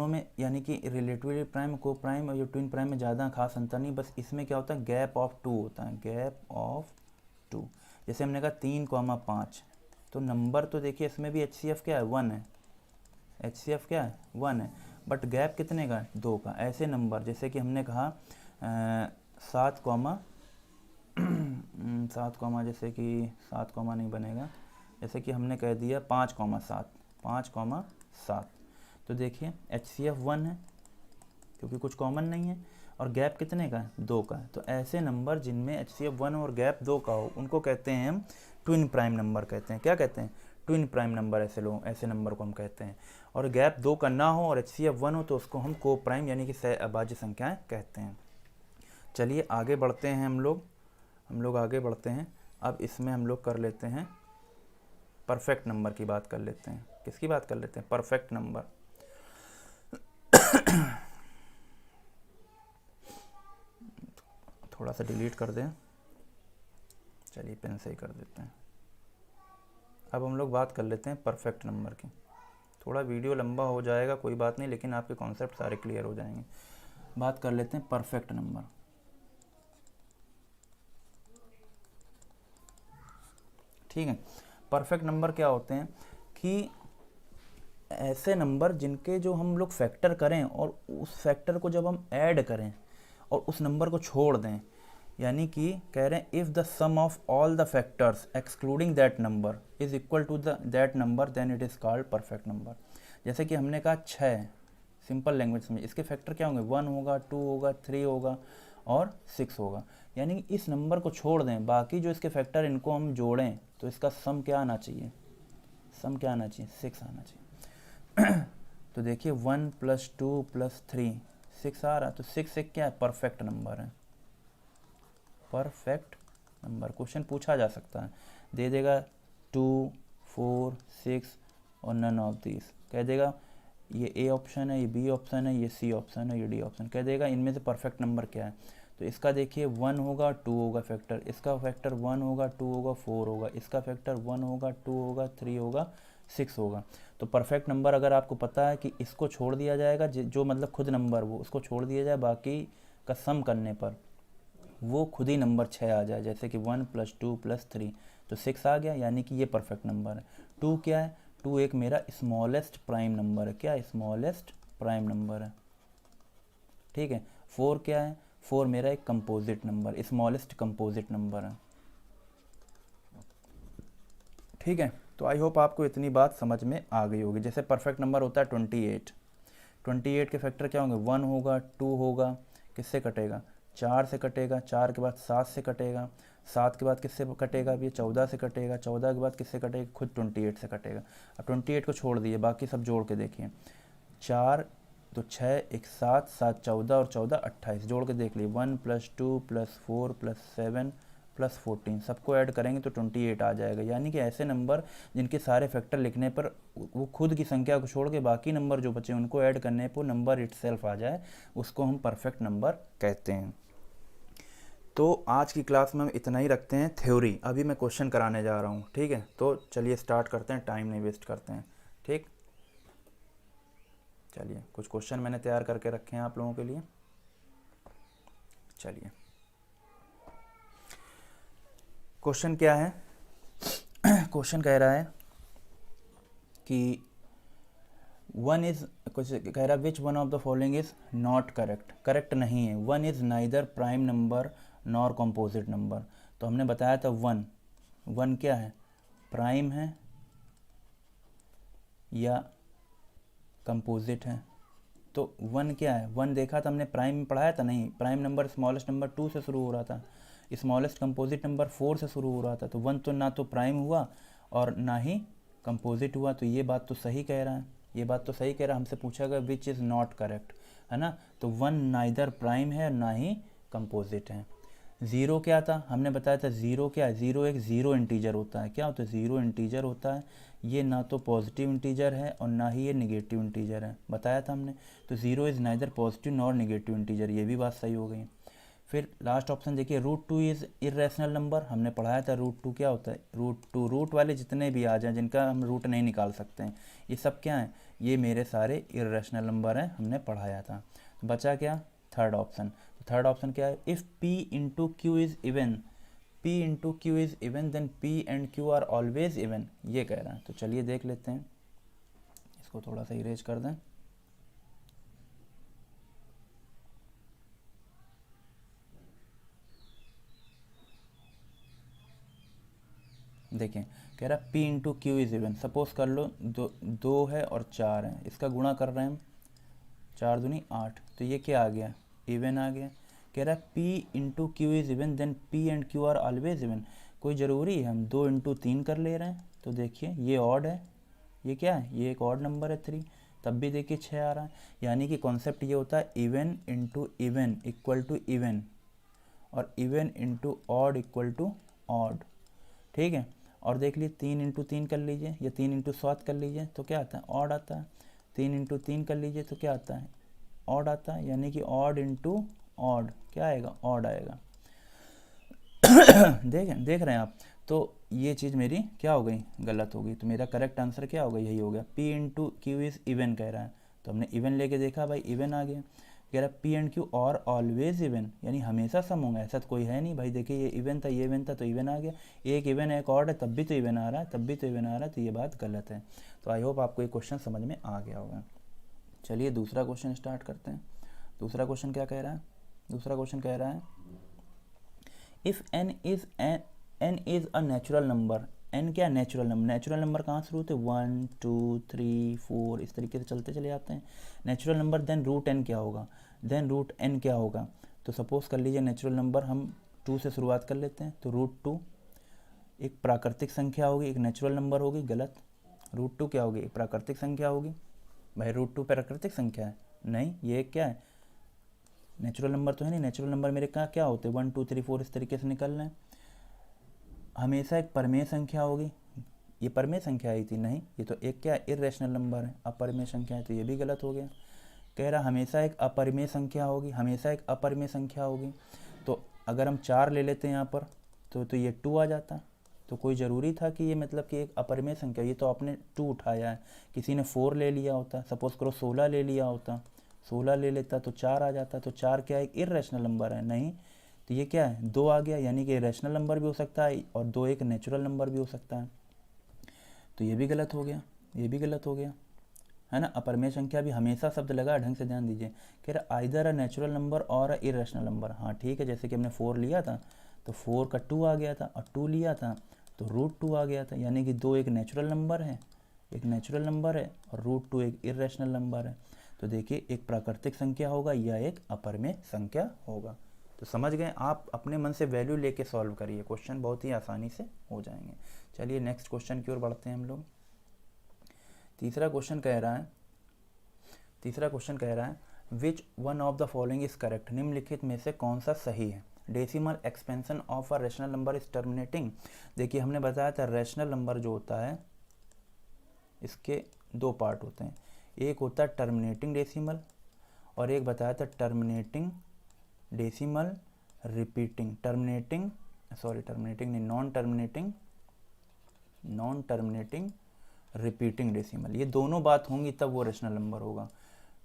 में, यानी कि रिलेटिवली प्राइम, को प्राइम और जो ट्विन प्राइम में ज़्यादा खास अंतर नहीं, बस इसमें क्या होता है, गैप ऑफ 2 होता है, गैप ऑफ 2। जैसे हमने कहा 3,5, तो नंबर तो देखिए इसमें भी HCF क्या है, 1 है, HCF क्या है, 1 है, बट गैप कितने का, 2 का। ऐसे नंबर जैसे कि हमने कहा 7, जैसे कि 7 नहीं बनेगा, जैसे कि हमने कह दिया 5,7, तो देखिए HCF 1 है क्योंकि कुछ कॉमन नहीं है, और गैप कितने का है, 2 का है। तो ऐसे नंबर जिनमें HCF 1 और गैप 2 का हो, उनको कहते हैं हम ट्विन प्राइम नंबर कहते हैं। क्या कहते हैं, ट्विन प्राइम नंबर, ऐसे नंबर को हम कहते हैं। और गैप 2 का ना हो और HCF 1 हो तो उसको हम को प्राइम यानी कि सह अभाज्य संख्याएं कहते हैं। चलिए आगे बढ़ते हैं, हम लोग आगे बढ़ते हैं। अब इसमें हम लोग कर लेते हैं परफेक्ट नंबर की बात कर लेते हैं। किसकी बात कर लेते हैं, परफेक्ट नंबर। थोड़ा सा डिलीट कर दें, चलिए पेन से ही कर देते हैं। अब हम लोग बात कर लेते हैं परफेक्ट नंबर की। थोड़ा वीडियो लंबा हो जाएगा, कोई बात नहीं, लेकिन आपके कॉन्सेप्ट सारे क्लियर हो जाएंगे। बात कर लेते हैं परफेक्ट नंबर। ठीक है, परफेक्ट नंबर क्या होते हैं कि ऐसे नंबर जिनके जो हम लोग फैक्टर करें और उस फैक्टर को जब हम ऐड करें और उस नंबर को छोड़ दें, यानी कि कह रहे हैं if the sum of all the factors excluding that number is equal to that number then it is called perfect number. जैसे कि हमने कहा 6, सिंपल लैंग्वेज में इसके फैक्टर क्या होंगे, 1 होगा, 2 होगा, 3 होगा और 6 होगा। यानी कि इस नंबर को छोड़ दें, बाकी जो इसके फैक्टर इनको हम जोड़ें तो इसका सम क्या आना चाहिए, 6 आना चाहिए। तो देखिए 1 + 2 + 3 6 आ रहा, तो 6 एक क्या है, परफेक्ट नंबर है, परफेक्ट नंबर। क्वेश्चन पूछा जा सकता है, दे देगा 2, 4, 6 और नन ऑफ दिस, कह देगा ये A ऑप्शन है, ये B ऑप्शन है, ये C ऑप्शन है, ये D ऑप्शन, कह देगा इनमें से परफेक्ट नंबर क्या है। तो इसका देखिए 1 होगा 2 होगा फैक्टर, इसका फैक्टर 1 होगा 2 होगा 4 होगा, इसका फैक्टर 1 होगा 2 होगा 3 होगा 6 होगा। तो परफेक्ट नंबर अगर आपको पता है कि इसको छोड़ दिया जाएगा, जो मतलब खुद नंबर वो उसको छोड़ दिया जाए, बाकी का सम करने पर वो खुद ही नंबर 6 आ जाए, जैसे कि 1 + 2 + 3 तो 6 आ गया, यानी कि ये परफेक्ट नंबर है। 2 क्या है? 2 एक मेरा स्मॉलेस्ट प्राइम नंबर है। क्या? स्मॉलेस्ट प्राइम नंबर है, ठीक है। 4 क्या है? 4 मेरा एक composite number, smallest composite number है, ठीक है। तो आई होप आपको इतनी बात समझ में आ गई होगी। जैसे परफेक्ट नंबर होता है 28, 28 के फैक्टर क्या होंगे? 1 होगा 2 होगा, किससे कटेगा? 4 से कटेगा, 4 के बाद 7 से कटेगा, 7 के बाद किससे कटेगा? अब ये 14 से कटेगा, 14 के बाद किससे कटेगा? खुद 28 से कटेगा। अब 28 को छोड़ दिए, बाकी सब जोड़ के देखिए, 4 तो 6 1 7 7 14 और 14 28, जोड़ के देख लिए 1 + 2 + 4 + 7 + 14, सबको ऐड करेंगे तो 28 आ जाएगा। यानी कि ऐसे नंबर जिनके सारे फैक्टर लिखने पर वो खुद की संख्या को छोड़ के बाकी नंबर जो बचे उनको ऐड करने पर नंबर इटसेल्फ आ जाए, उसको हम परफेक्ट नंबर कहते हैं। तो आज की क्लास में हम इतना ही रखते हैं थ्योरी, अभी मैं क्वेश्चन कराने जा रहा हूँ, ठीक है। तो चलिए स्टार्ट करते हैं, टाइम नहीं वेस्ट करते हैं, ठीक। चलिए कुछ क्वेश्चन मैंने तैयार करके रखे हैं आप लोगों के लिए। चलिए क्वेश्चन क्या है? क्वेश्चन कह रहा है कि वन इज, कुछ कह रहा है which one of the following is not correct, correct नहीं है। 1 is neither prime number nor composite number. तो हमने बताया था 1 क्या है? प्राइम है या कंपोजिट है? तो 1 क्या है? 1 देखा था हमने, प्राइम में पढ़ाया था नहीं? प्राइम नंबर स्मॉलेस्ट नंबर 2 से शुरू हो रहा था, स्मॉलेस्ट कंपोजिट नंबर 4 से शुरू हो रहा था। तो 1 तो ना तो प्राइम हुआ और ना ही कंपोजिट हुआ। तो ये बात तो सही कह रहा है, ये बात तो सही कह रहा है। हमसे पूछा गया विच इज़ नॉट करेक्ट, है ना। तो 1 नाइदर प्राइम है ना ही कंपोजिट है। 0 क्या था? हमने बताया था 0 क्या है? 0 एक ज़ीरो इंटीजर होता है। क्या होता है? ज़ीरो इंटीजर होता है। ये ना तो पॉजिटिव इंटीजर है और ना ही ये निगेटिव इंटीजर है, बताया था हमने। तो 0 is neither positive nor negative integer, ये भी बात सही हो गई। फिर लास्ट ऑप्शन देखिए, √2 इज़ इरेशनल नंबर। हमने पढ़ाया था √2 क्या होता है? √2, रूट वाले जितने भी आ जाएं जिनका हम रूट नहीं निकाल सकते हैं, ये सब क्या हैं? ये मेरे सारे इरेशनल नंबर हैं, हमने पढ़ाया था। तो बचा क्या? Third option. तो थर्ड ऑप्शन क्या है? If P × Q is even, P × Q is even then P and Q are always even, ये कह रहा है। तो चलिए देख लेते हैं, इसको थोड़ा सा इरेज कर दें। देखें, कह रहा P × Q is even. Suppose कर लो दो है और 4 है, इसका गुणा कर रहे हैं हम, 4 दूनी 8, तो ये क्या आ गया? इवन आ गया। कह रहा है P × Q is even then P and Q are always even. कोई ज़रूरी है हम 2 × 3 कर ले रहे हैं? तो देखिए ये ऑड है, ये क्या है? ये एक ऑड नंबर है 3, तब भी देखिए 6 आ रहा है। यानी कि कॉन्सेप्ट ये होता है even × even equal to even, और even × odd equal to odd, ठीक है। और देख लीजिए 3 × 3 कर लीजिए या 3 × 7 कर लीजिए तो क्या आता है? ऑड आता है। 3 × 3 कर लीजिए तो क्या आता है? ऑड आता है। यानी कि ऑड × ऑड क्या आएगा? ऑड आएगा। देख रहे हैं आप? तो ये चीज़ मेरी क्या हो गई? गलत हो गई। तो मेरा करेक्ट आंसर क्या होगा? यही हो गया, P × Q इज़ इवन कह रहा है, तो हमने इवन लेके देखा भाई, इवन आ गया। कह रहा है P एंड Q और ऑलवेज इवन, यानी हमेशा सम होंगे, ऐसा तो कोई है नहीं भाई। देखिए ये इवन था, ये इवन था, तो इवन आ गया। एक इवन है एक ऑड है, तब भी तो इवन आ रहा है, तब भी तो इवन आ रहा है, तो ये बात गलत है। तो आई होप आपको ये क्वेश्चन समझ में आ गया होगा। चलिए दूसरा क्वेश्चन स्टार्ट करते हैं। दूसरा क्वेश्चन क्या कह रहा है? दूसरा क्वेश्चन कह रहा है if n is a natural number. n क्या? Natural number. नेचुरल नंबर कहाँ से होते? 1 2 3 4 इस तरीके से चलते चले जाते हैं नेचुरल नंबर। देन √n क्या होगा? देन √n क्या होगा? तो सपोज कर लीजिए नेचुरल नंबर हम 2 से शुरुआत कर लेते हैं। तो √2 एक प्राकृतिक संख्या होगी, एक नेचुरल नंबर होगी। गलत। √2 क्या होगी? एक प्राकृतिक संख्या होगी। भाई √2 प्राकृतिक संख्या है? नहीं, ये क्या है? नेचुरल नंबर तो है नहीं। नेचुरल नंबर मेरे कहाँ क्या होते हैं? 1 2 3 4 इस तरीके से निकल रहे हैं। हमेशा एक परमेय संख्या होगी। ये परमेय संख्या आई थी? नहीं, ये तो एक क्या है? इरेशनल नंबर है, अपरिमेय संख्या है, तो ये भी गलत हो गया। कह रहा हमेशा एक अपरिमेय संख्या होगी, हमेशा एक अपरिमेय संख्या होगी। अगर हम 4 ले लेते हैं यहाँ पर तो ये 2 आ जाता। तो कोई ज़रूरी था कि ये मतलब कि एक अपरिमेय संख्या, ये तो आपने 2 उठाया है, किसी ने 4 ले लिया होता, सपोज़ करो 16 ले लिया होता, 16 ले लेता तो 4 आ जाता। तो 4 क्या एक इर्रेशनल नंबर है? नहीं। तो ये क्या है? 2 आ गया, यानी कि रैशनल नंबर भी हो सकता है और 2 एक नेचुरल नंबर भी हो सकता है। तो ये भी गलत हो गया, ये भी गलत हो गया, है ना। अपरिमेय संख्या भी हमेशा शब्द लगा, ढंग से ध्यान दीजिए। कह रहा आइदर अ नेचुरल नंबर और अ इरेशनल नंबर। हाँ ठीक है, जैसे कि हमने 4 लिया था तो 4 का 2 आ गया था और 2 लिया था तो √2 आ गया था, यानी कि 2 एक नेचुरल नंबर है, एक नेचुरल नंबर है और √2 एक इरेशनल नंबर है। तो देखिए एक प्राकृतिक संख्या होगा या एक अपरिमेय संख्या होगा। तो समझ गए आप, अपने मन से वैल्यू लेके सॉल्व करिए, क्वेश्चन बहुत ही आसानी से हो जाएंगे। चलिए नेक्स्ट क्वेश्चन की ओर बढ़ते हैं हम लोग। तीसरा क्वेश्चन कह रहा है which one of the following is correct. निम्नलिखित में से कौन सा सही है? Decimal expansion of a rational number is terminating. देखिए हमने बताया था रैशनल नंबर जो होता है इसके 2 पार्ट होते हैं, एक होता है टर्मिनेटिंग डेसिमल और एक बताया था terminating decimal repeating, non terminating repeating decimal. ये दोनों बात होंगी तब वो रैशनल नंबर होगा।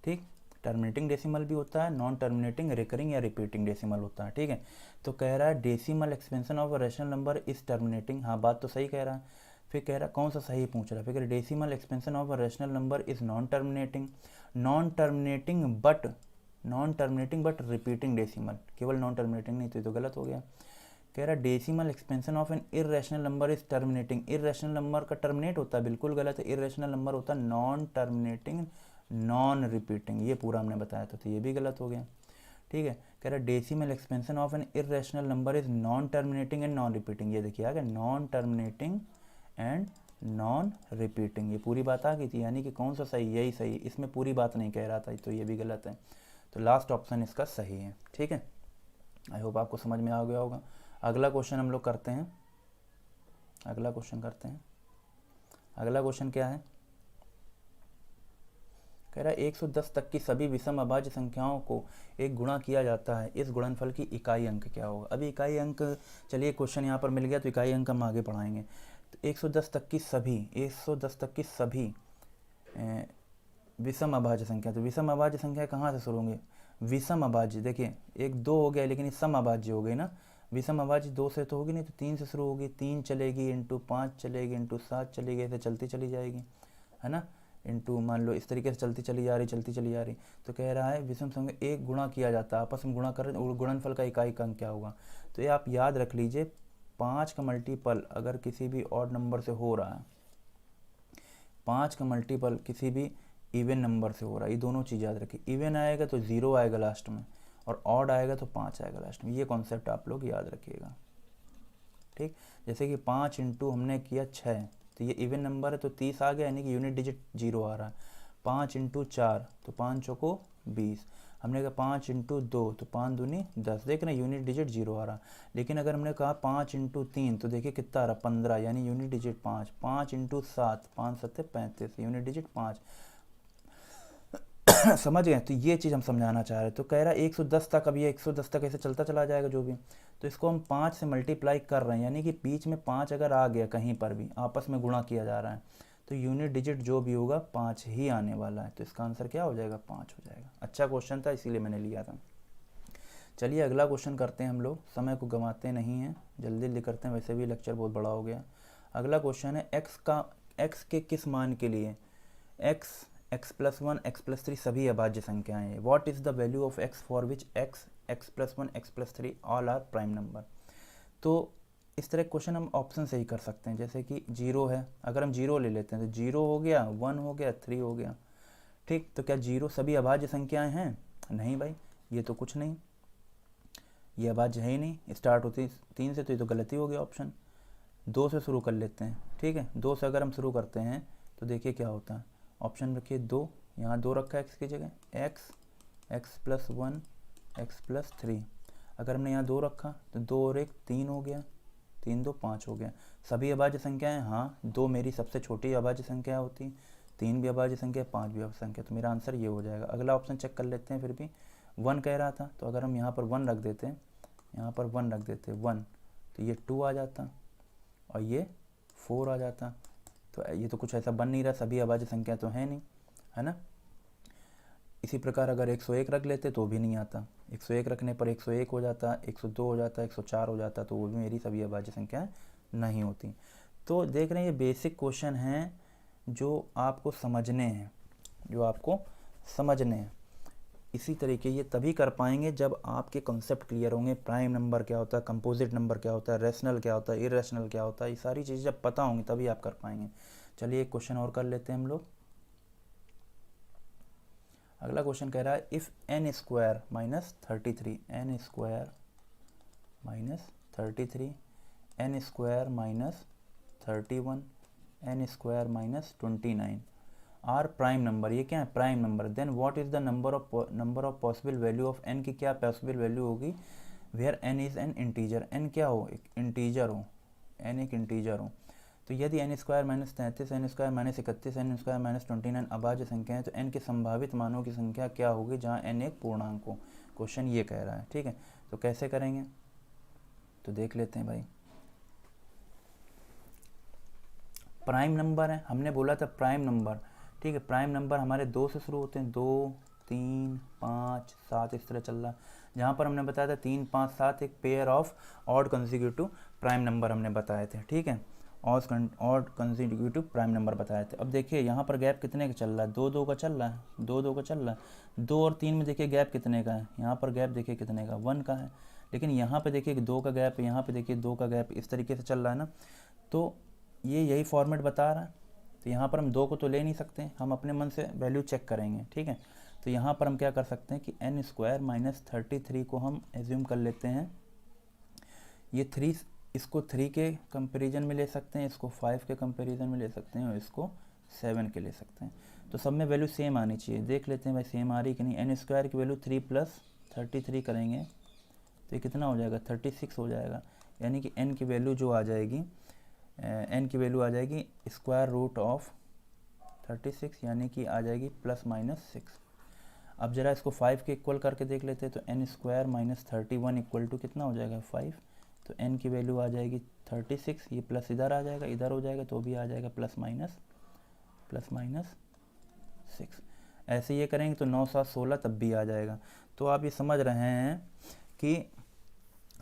ठीक, टर्मिनेटिंग डेसिमल भी होता है, नॉन टर्मिनेटिंग रिकरिंग या रिपीटिंग डेसिमल होता है। ठीक है, तो कह रहा है decimal expansion of a rational number is terminating. हाँ बात तो सही कह रहा है। फिर कह रहा है कौन सा सही पूछ रहा है, फिर decimal expansion of a rational number is non terminating but repeating decimal. केवल नॉन टर्मिनेटिंग नहीं, तो ये तो गलत हो गया। कह रहा है decimal expansion of an irrational number is terminating. Irrational number का टर्मिनेट होता है, बिल्कुल गलत है। इरेशनल नंबर होता है नॉन टर्मिनेटिंग नॉन रिपीटिंग, ये पूरा हमने बताया था, तो ये भी गलत हो गया। ठीक है, कह रहा है decimal expansion of an irrational number is non terminating and non repeating. ये देखिए आ गया non terminating and non repeating, ये पूरी बात आ गई थी। यानी कि कौन सा सही? यही सही, इसमें पूरी बात नहीं कह रहा था, तो ये भी गलत है। तो लास्ट ऑप्शन इसका सही है। ठीक है, आई होप आपको समझ में आ गया होगा। अगला क्वेश्चन हम लोग करते हैं, अगला क्वेश्चन क्या है? कह रहा है 110 तक की सभी विषम अभाज्य संख्याओं को एक गुणा किया जाता है, इस गुणनफल की इकाई अंक क्या होगा? अभी इकाई अंक, चलिए क्वेश्चन यहाँ पर मिल गया तो इकाई अंक हम आगे पढ़ाएंगे। तो 110 तक की सभी विषम अभाज्य संख्या, तो विषम अभाज्य संख्या कहाँ से शुरू होंगे? विषम अभाज्य, देखिए 1 2 हो गया, लेकिन ये सम अभाज्य हो गई ना। विषम अभाज्य 2 से तो होगी नहीं, तो 3 से शुरू होगी, 3 चलेगी इंटू 5 चलेगी इंटू 7 चलेगी, ऐसे चलती चली जाएगी, है ना। इंटू मान लो इस तरीके से चलती चली जा रही। तो कह रहा है विषम संख्या एक गुणा किया जाता है, आपस में गुणा कर रहे हैं, गुणनफल का इकाई अंक क्या होगा? तो ये आप याद रख लीजिए, 5 का मल्टीपल अगर किसी भी ऑड नंबर से हो रहा है, 5 का मल्टीपल किसी भी इवन नंबर से हो रहा है, ये दोनों चीज़ याद रखिए। इवन आएगा तो 0 आएगा लास्ट में और ऑड आएगा तो 5 आएगा लास्ट में, ये कॉन्सेप्ट आप लोग याद रखिएगा। ठीक, जैसे कि 5 इंटू हमने किया 6, तो ये इवन नंबर है तो 30 आ गया, यानी कि यूनिट डिजिट 0 आ रहा है। 5 इंटू 4 तो 5 चौको 20, हमने कहा 5 इंटू 2 तो 5 दूनी 10, देख रहे हैं यूनिट डिजिट 0 आ रहा। लेकिन अगर हमने कहा 5 इंटू 3 तो देखिए कितना आ रहा, 15, यानी unit digit 5। 5 into 7 5 7 35, unit digit 5। समझ गए? तो ये चीज़ हम समझाना चाह रहे हैं। तो कह रहा है 110 तक, अब ये 110 तक ऐसे चलता चला जाएगा जो भी, तो इसको हम 5 से मल्टीप्लाई कर रहे हैं, यानी कि बीच में 5 अगर आ गया कहीं पर भी, आपस में गुणा किया जा रहा है, तो यूनिट डिजिट जो भी होगा 5 ही आने वाला है। तो इसका आंसर क्या हो जाएगा? 5 हो जाएगा। अच्छा क्वेश्चन था, इसीलिए मैंने लिया था। चलिए अगला क्वेश्चन करते हैं हम लोग, समय को गंवाते नहीं हैं, जल्दी जल्दी करते हैं, वैसे भी लेक्चर बहुत बड़ा हो गया। अगला क्वेश्चन है एक्स के किस मान के लिए x+1 x+3 सभी अभाज्य संख्याएं हैं। What is the value of x for which x+1 x+3 all are prime number. तो इस तरह क्वेश्चन हम ऑप्शन से ही कर सकते हैं, जैसे कि 0 है, अगर हम 0 ले लेते हैं तो 0 हो गया, 1 हो गया, 3 हो गया। ठीक, तो क्या 0 सभी अभाज्य संख्याएं हैं? नहीं भाई, ये तो कुछ नहीं, ये अभाज्य है ही नहीं। स्टार्ट होती 3 से, तो ये तो गलती हो गया ऑप्शन। 2 से शुरू कर लेते हैं। ठीक है, 2 से अगर हम शुरू करते हैं तो देखिए क्या होता है। ऑप्शन रखिए 2, यहाँ 2 रखा है x की जगह, x+1 x+3। अगर हमने यहाँ 2 रखा तो 2 और 1 3 हो गया, 3 2 5 हो गया। सभी अभाज्य संख्याएं, हाँ 2 मेरी सबसे छोटी अभाज्य संख्या होती, 3 भी अभाज्य संख्या, 5 भी अभाज्य संख्या, तो मेरा आंसर ये हो जाएगा। अगला ऑप्शन चेक कर लेते हैं, फिर भी 1 कह रहा था, तो अगर हम यहाँ पर 1 रख देते हैं, यहाँ पर 1 रख देते 1, तो ये 2 आ जाता और ये 4 आ जाता। तो ये तो कुछ ऐसा बन नहीं रहा, सभी अभाज्य संख्या तो है नहीं, है ना। इसी प्रकार अगर 101 रख लेते तो भी नहीं आता, 101 रखने पर 101 हो जाता, 102 हो जाता, 104 हो जाता, तो वो भी मेरी सभी अभाज्य संख्याएं नहीं होती। तो देख रहे हैं ये बेसिक क्वेश्चन हैं जो आपको समझने हैं, इसी तरीके ये तभी कर पाएंगे जब आपके कॉन्सेप्ट क्लियर होंगे। प्राइम नंबर क्या होता है, कंपोजिट नंबर क्या होता है, रैशनल क्या होता है, इरेशनल क्या होता है, ये सारी चीज़ें जब पता होंगी तभी आप कर पाएंगे। चलिए एक क्वेश्चन और कर लेते हैं हम लोग। अगला क्वेश्चन कह रहा है if n square minus 33, n square minus 33, n square minus 31, n square minus 29 are prime number, ये क्या है prime number, then what is the number of possible value of n की क्या पॉसिबल वैल्यू होगी where n is an integer, n क्या हो एक integer हो, n एक इंटीजर हो। तो यदि n square minus 33, n square minus 31, n square minus 29 अभाज्य संख्या है तो n के संभावित मानों की संख्या क्या होगी जहाँ n एक पूर्णांक हो। क्वेश्चन ये कह रहा है, ठीक है। तो कैसे करेंगे तो देख लेते हैं भाई। प्राइम नंबर है, हमने बोला था प्राइम नंबर, ठीक है। प्राइम नंबर हमारे 2 से शुरू होते हैं, 2, 3, 5, 7 इस तरह चल रहा है। जहाँ पर हमने बताया था 3, 5, 7 एक pair of odd consecutive prime number हमने बताए थे, ठीक है। ऑड कंसेक्यूटिव प्राइम नंबर बताए थे। अब देखिए यहाँ पर गैप कितने का चल रहा है, 2, 2 का चल रहा है, 2, 2 का चल रहा है। 2 और 3 में देखिए गैप कितने का है, यहाँ पर गैप देखिए कितने का 1 का है, लेकिन यहाँ पे देखिए 2 का गैप, यहाँ पे देखिए 2 का गैप, इस तरीके से चल रहा है ना। तो ये यही फॉर्मेट बता रहा है। तो यहाँ पर हम 2 को तो ले नहीं सकते, हम अपने मन से वैल्यू चेक करेंगे, ठीक है। तो यहाँ पर हम क्या कर सकते हैं कि n स्क्वायर माइनस 33 को हम एज्यूम कर लेते हैं, ये 3 इसको 3 के कंपैरिजन में ले सकते हैं, इसको 5 के कंपैरिजन में ले सकते हैं और इसको 7 के ले सकते हैं। तो सब में वैल्यू सेम आनी चाहिए, देख लेते हैं भाई सेम आ रही कि नहीं। n स्क्वायर की वैल्यू 3 प्लस 33 करेंगे तो ये कितना हो जाएगा 36 हो जाएगा, यानी कि n की वैल्यू जो आ जाएगी n की वैल्यू आ जाएगी स्क्वायर रूट ऑफ 36, यानी कि आ जाएगी प्लस माइनस 6। अब जरा इसको 5 के इक्वल करके देख लेते हैं, तो n square minus 31 equal to कितना हो जाएगा 5। तो n की वैल्यू आ जाएगी 36, ये प्लस इधर आ जाएगा, इधर हो जाएगा तो भी आ जाएगा प्लस माइनस 6। ऐसे ये करेंगे तो 9, 7, 16 तब भी आ जाएगा। तो आप ये समझ रहे हैं कि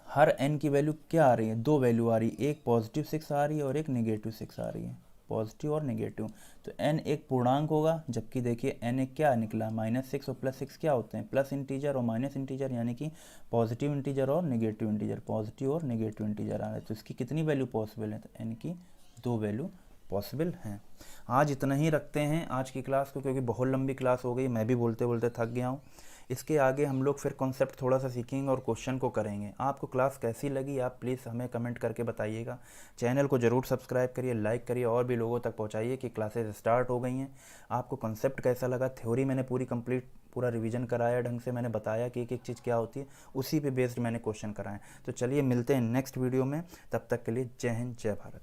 हर n की वैल्यू क्या आ रही है, 2 वैल्यू आ रही है, एक पॉजिटिव 6 आ रही है और एक नेगेटिव 6 आ रही है, पॉजिटिव और नेगेटिव। तो n एक पूर्णांक होगा, जबकि देखिए n एक क्या निकला -6 और +6 क्या होते हैं प्लस इंटीजर और माइनस इंटीजर, यानी कि पॉजिटिव इंटीजर और नेगेटिव इंटीजर, पॉजिटिव और नेगेटिव इंटीजर आ रहा है। तो इसकी कितनी वैल्यू पॉसिबल है, तो n की 2 वैल्यू पॉसिबल हैं। आज इतना ही रखते हैं आज की क्लास को, क्योंकि बहुत लंबी क्लास हो गई, मैं भी बोलते बोलते थक गया हूँ। इसके आगे हम लोग फिर कॉन्सेप्ट थोड़ा सा सीखेंगे और क्वेश्चन को करेंगे। आपको क्लास कैसी लगी आप प्लीज़ हमें कमेंट करके बताइएगा। चैनल को ज़रूर सब्सक्राइब करिए, लाइक करिए और भी लोगों तक पहुंचाइए कि क्लासेस स्टार्ट हो गई हैं। आपको कॉन्सेप्ट कैसा लगा, थ्योरी मैंने पूरी कंप्लीट पूरा रिवीजन कराया, ढंग से मैंने बताया कि एक एक चीज़ क्या होती है, उसी पे बेस्ड मैंने क्वेश्चन कराए। तो चलिए मिलते हैं नेक्स्ट वीडियो में, तब तक के लिए जय हिंद जय भारत।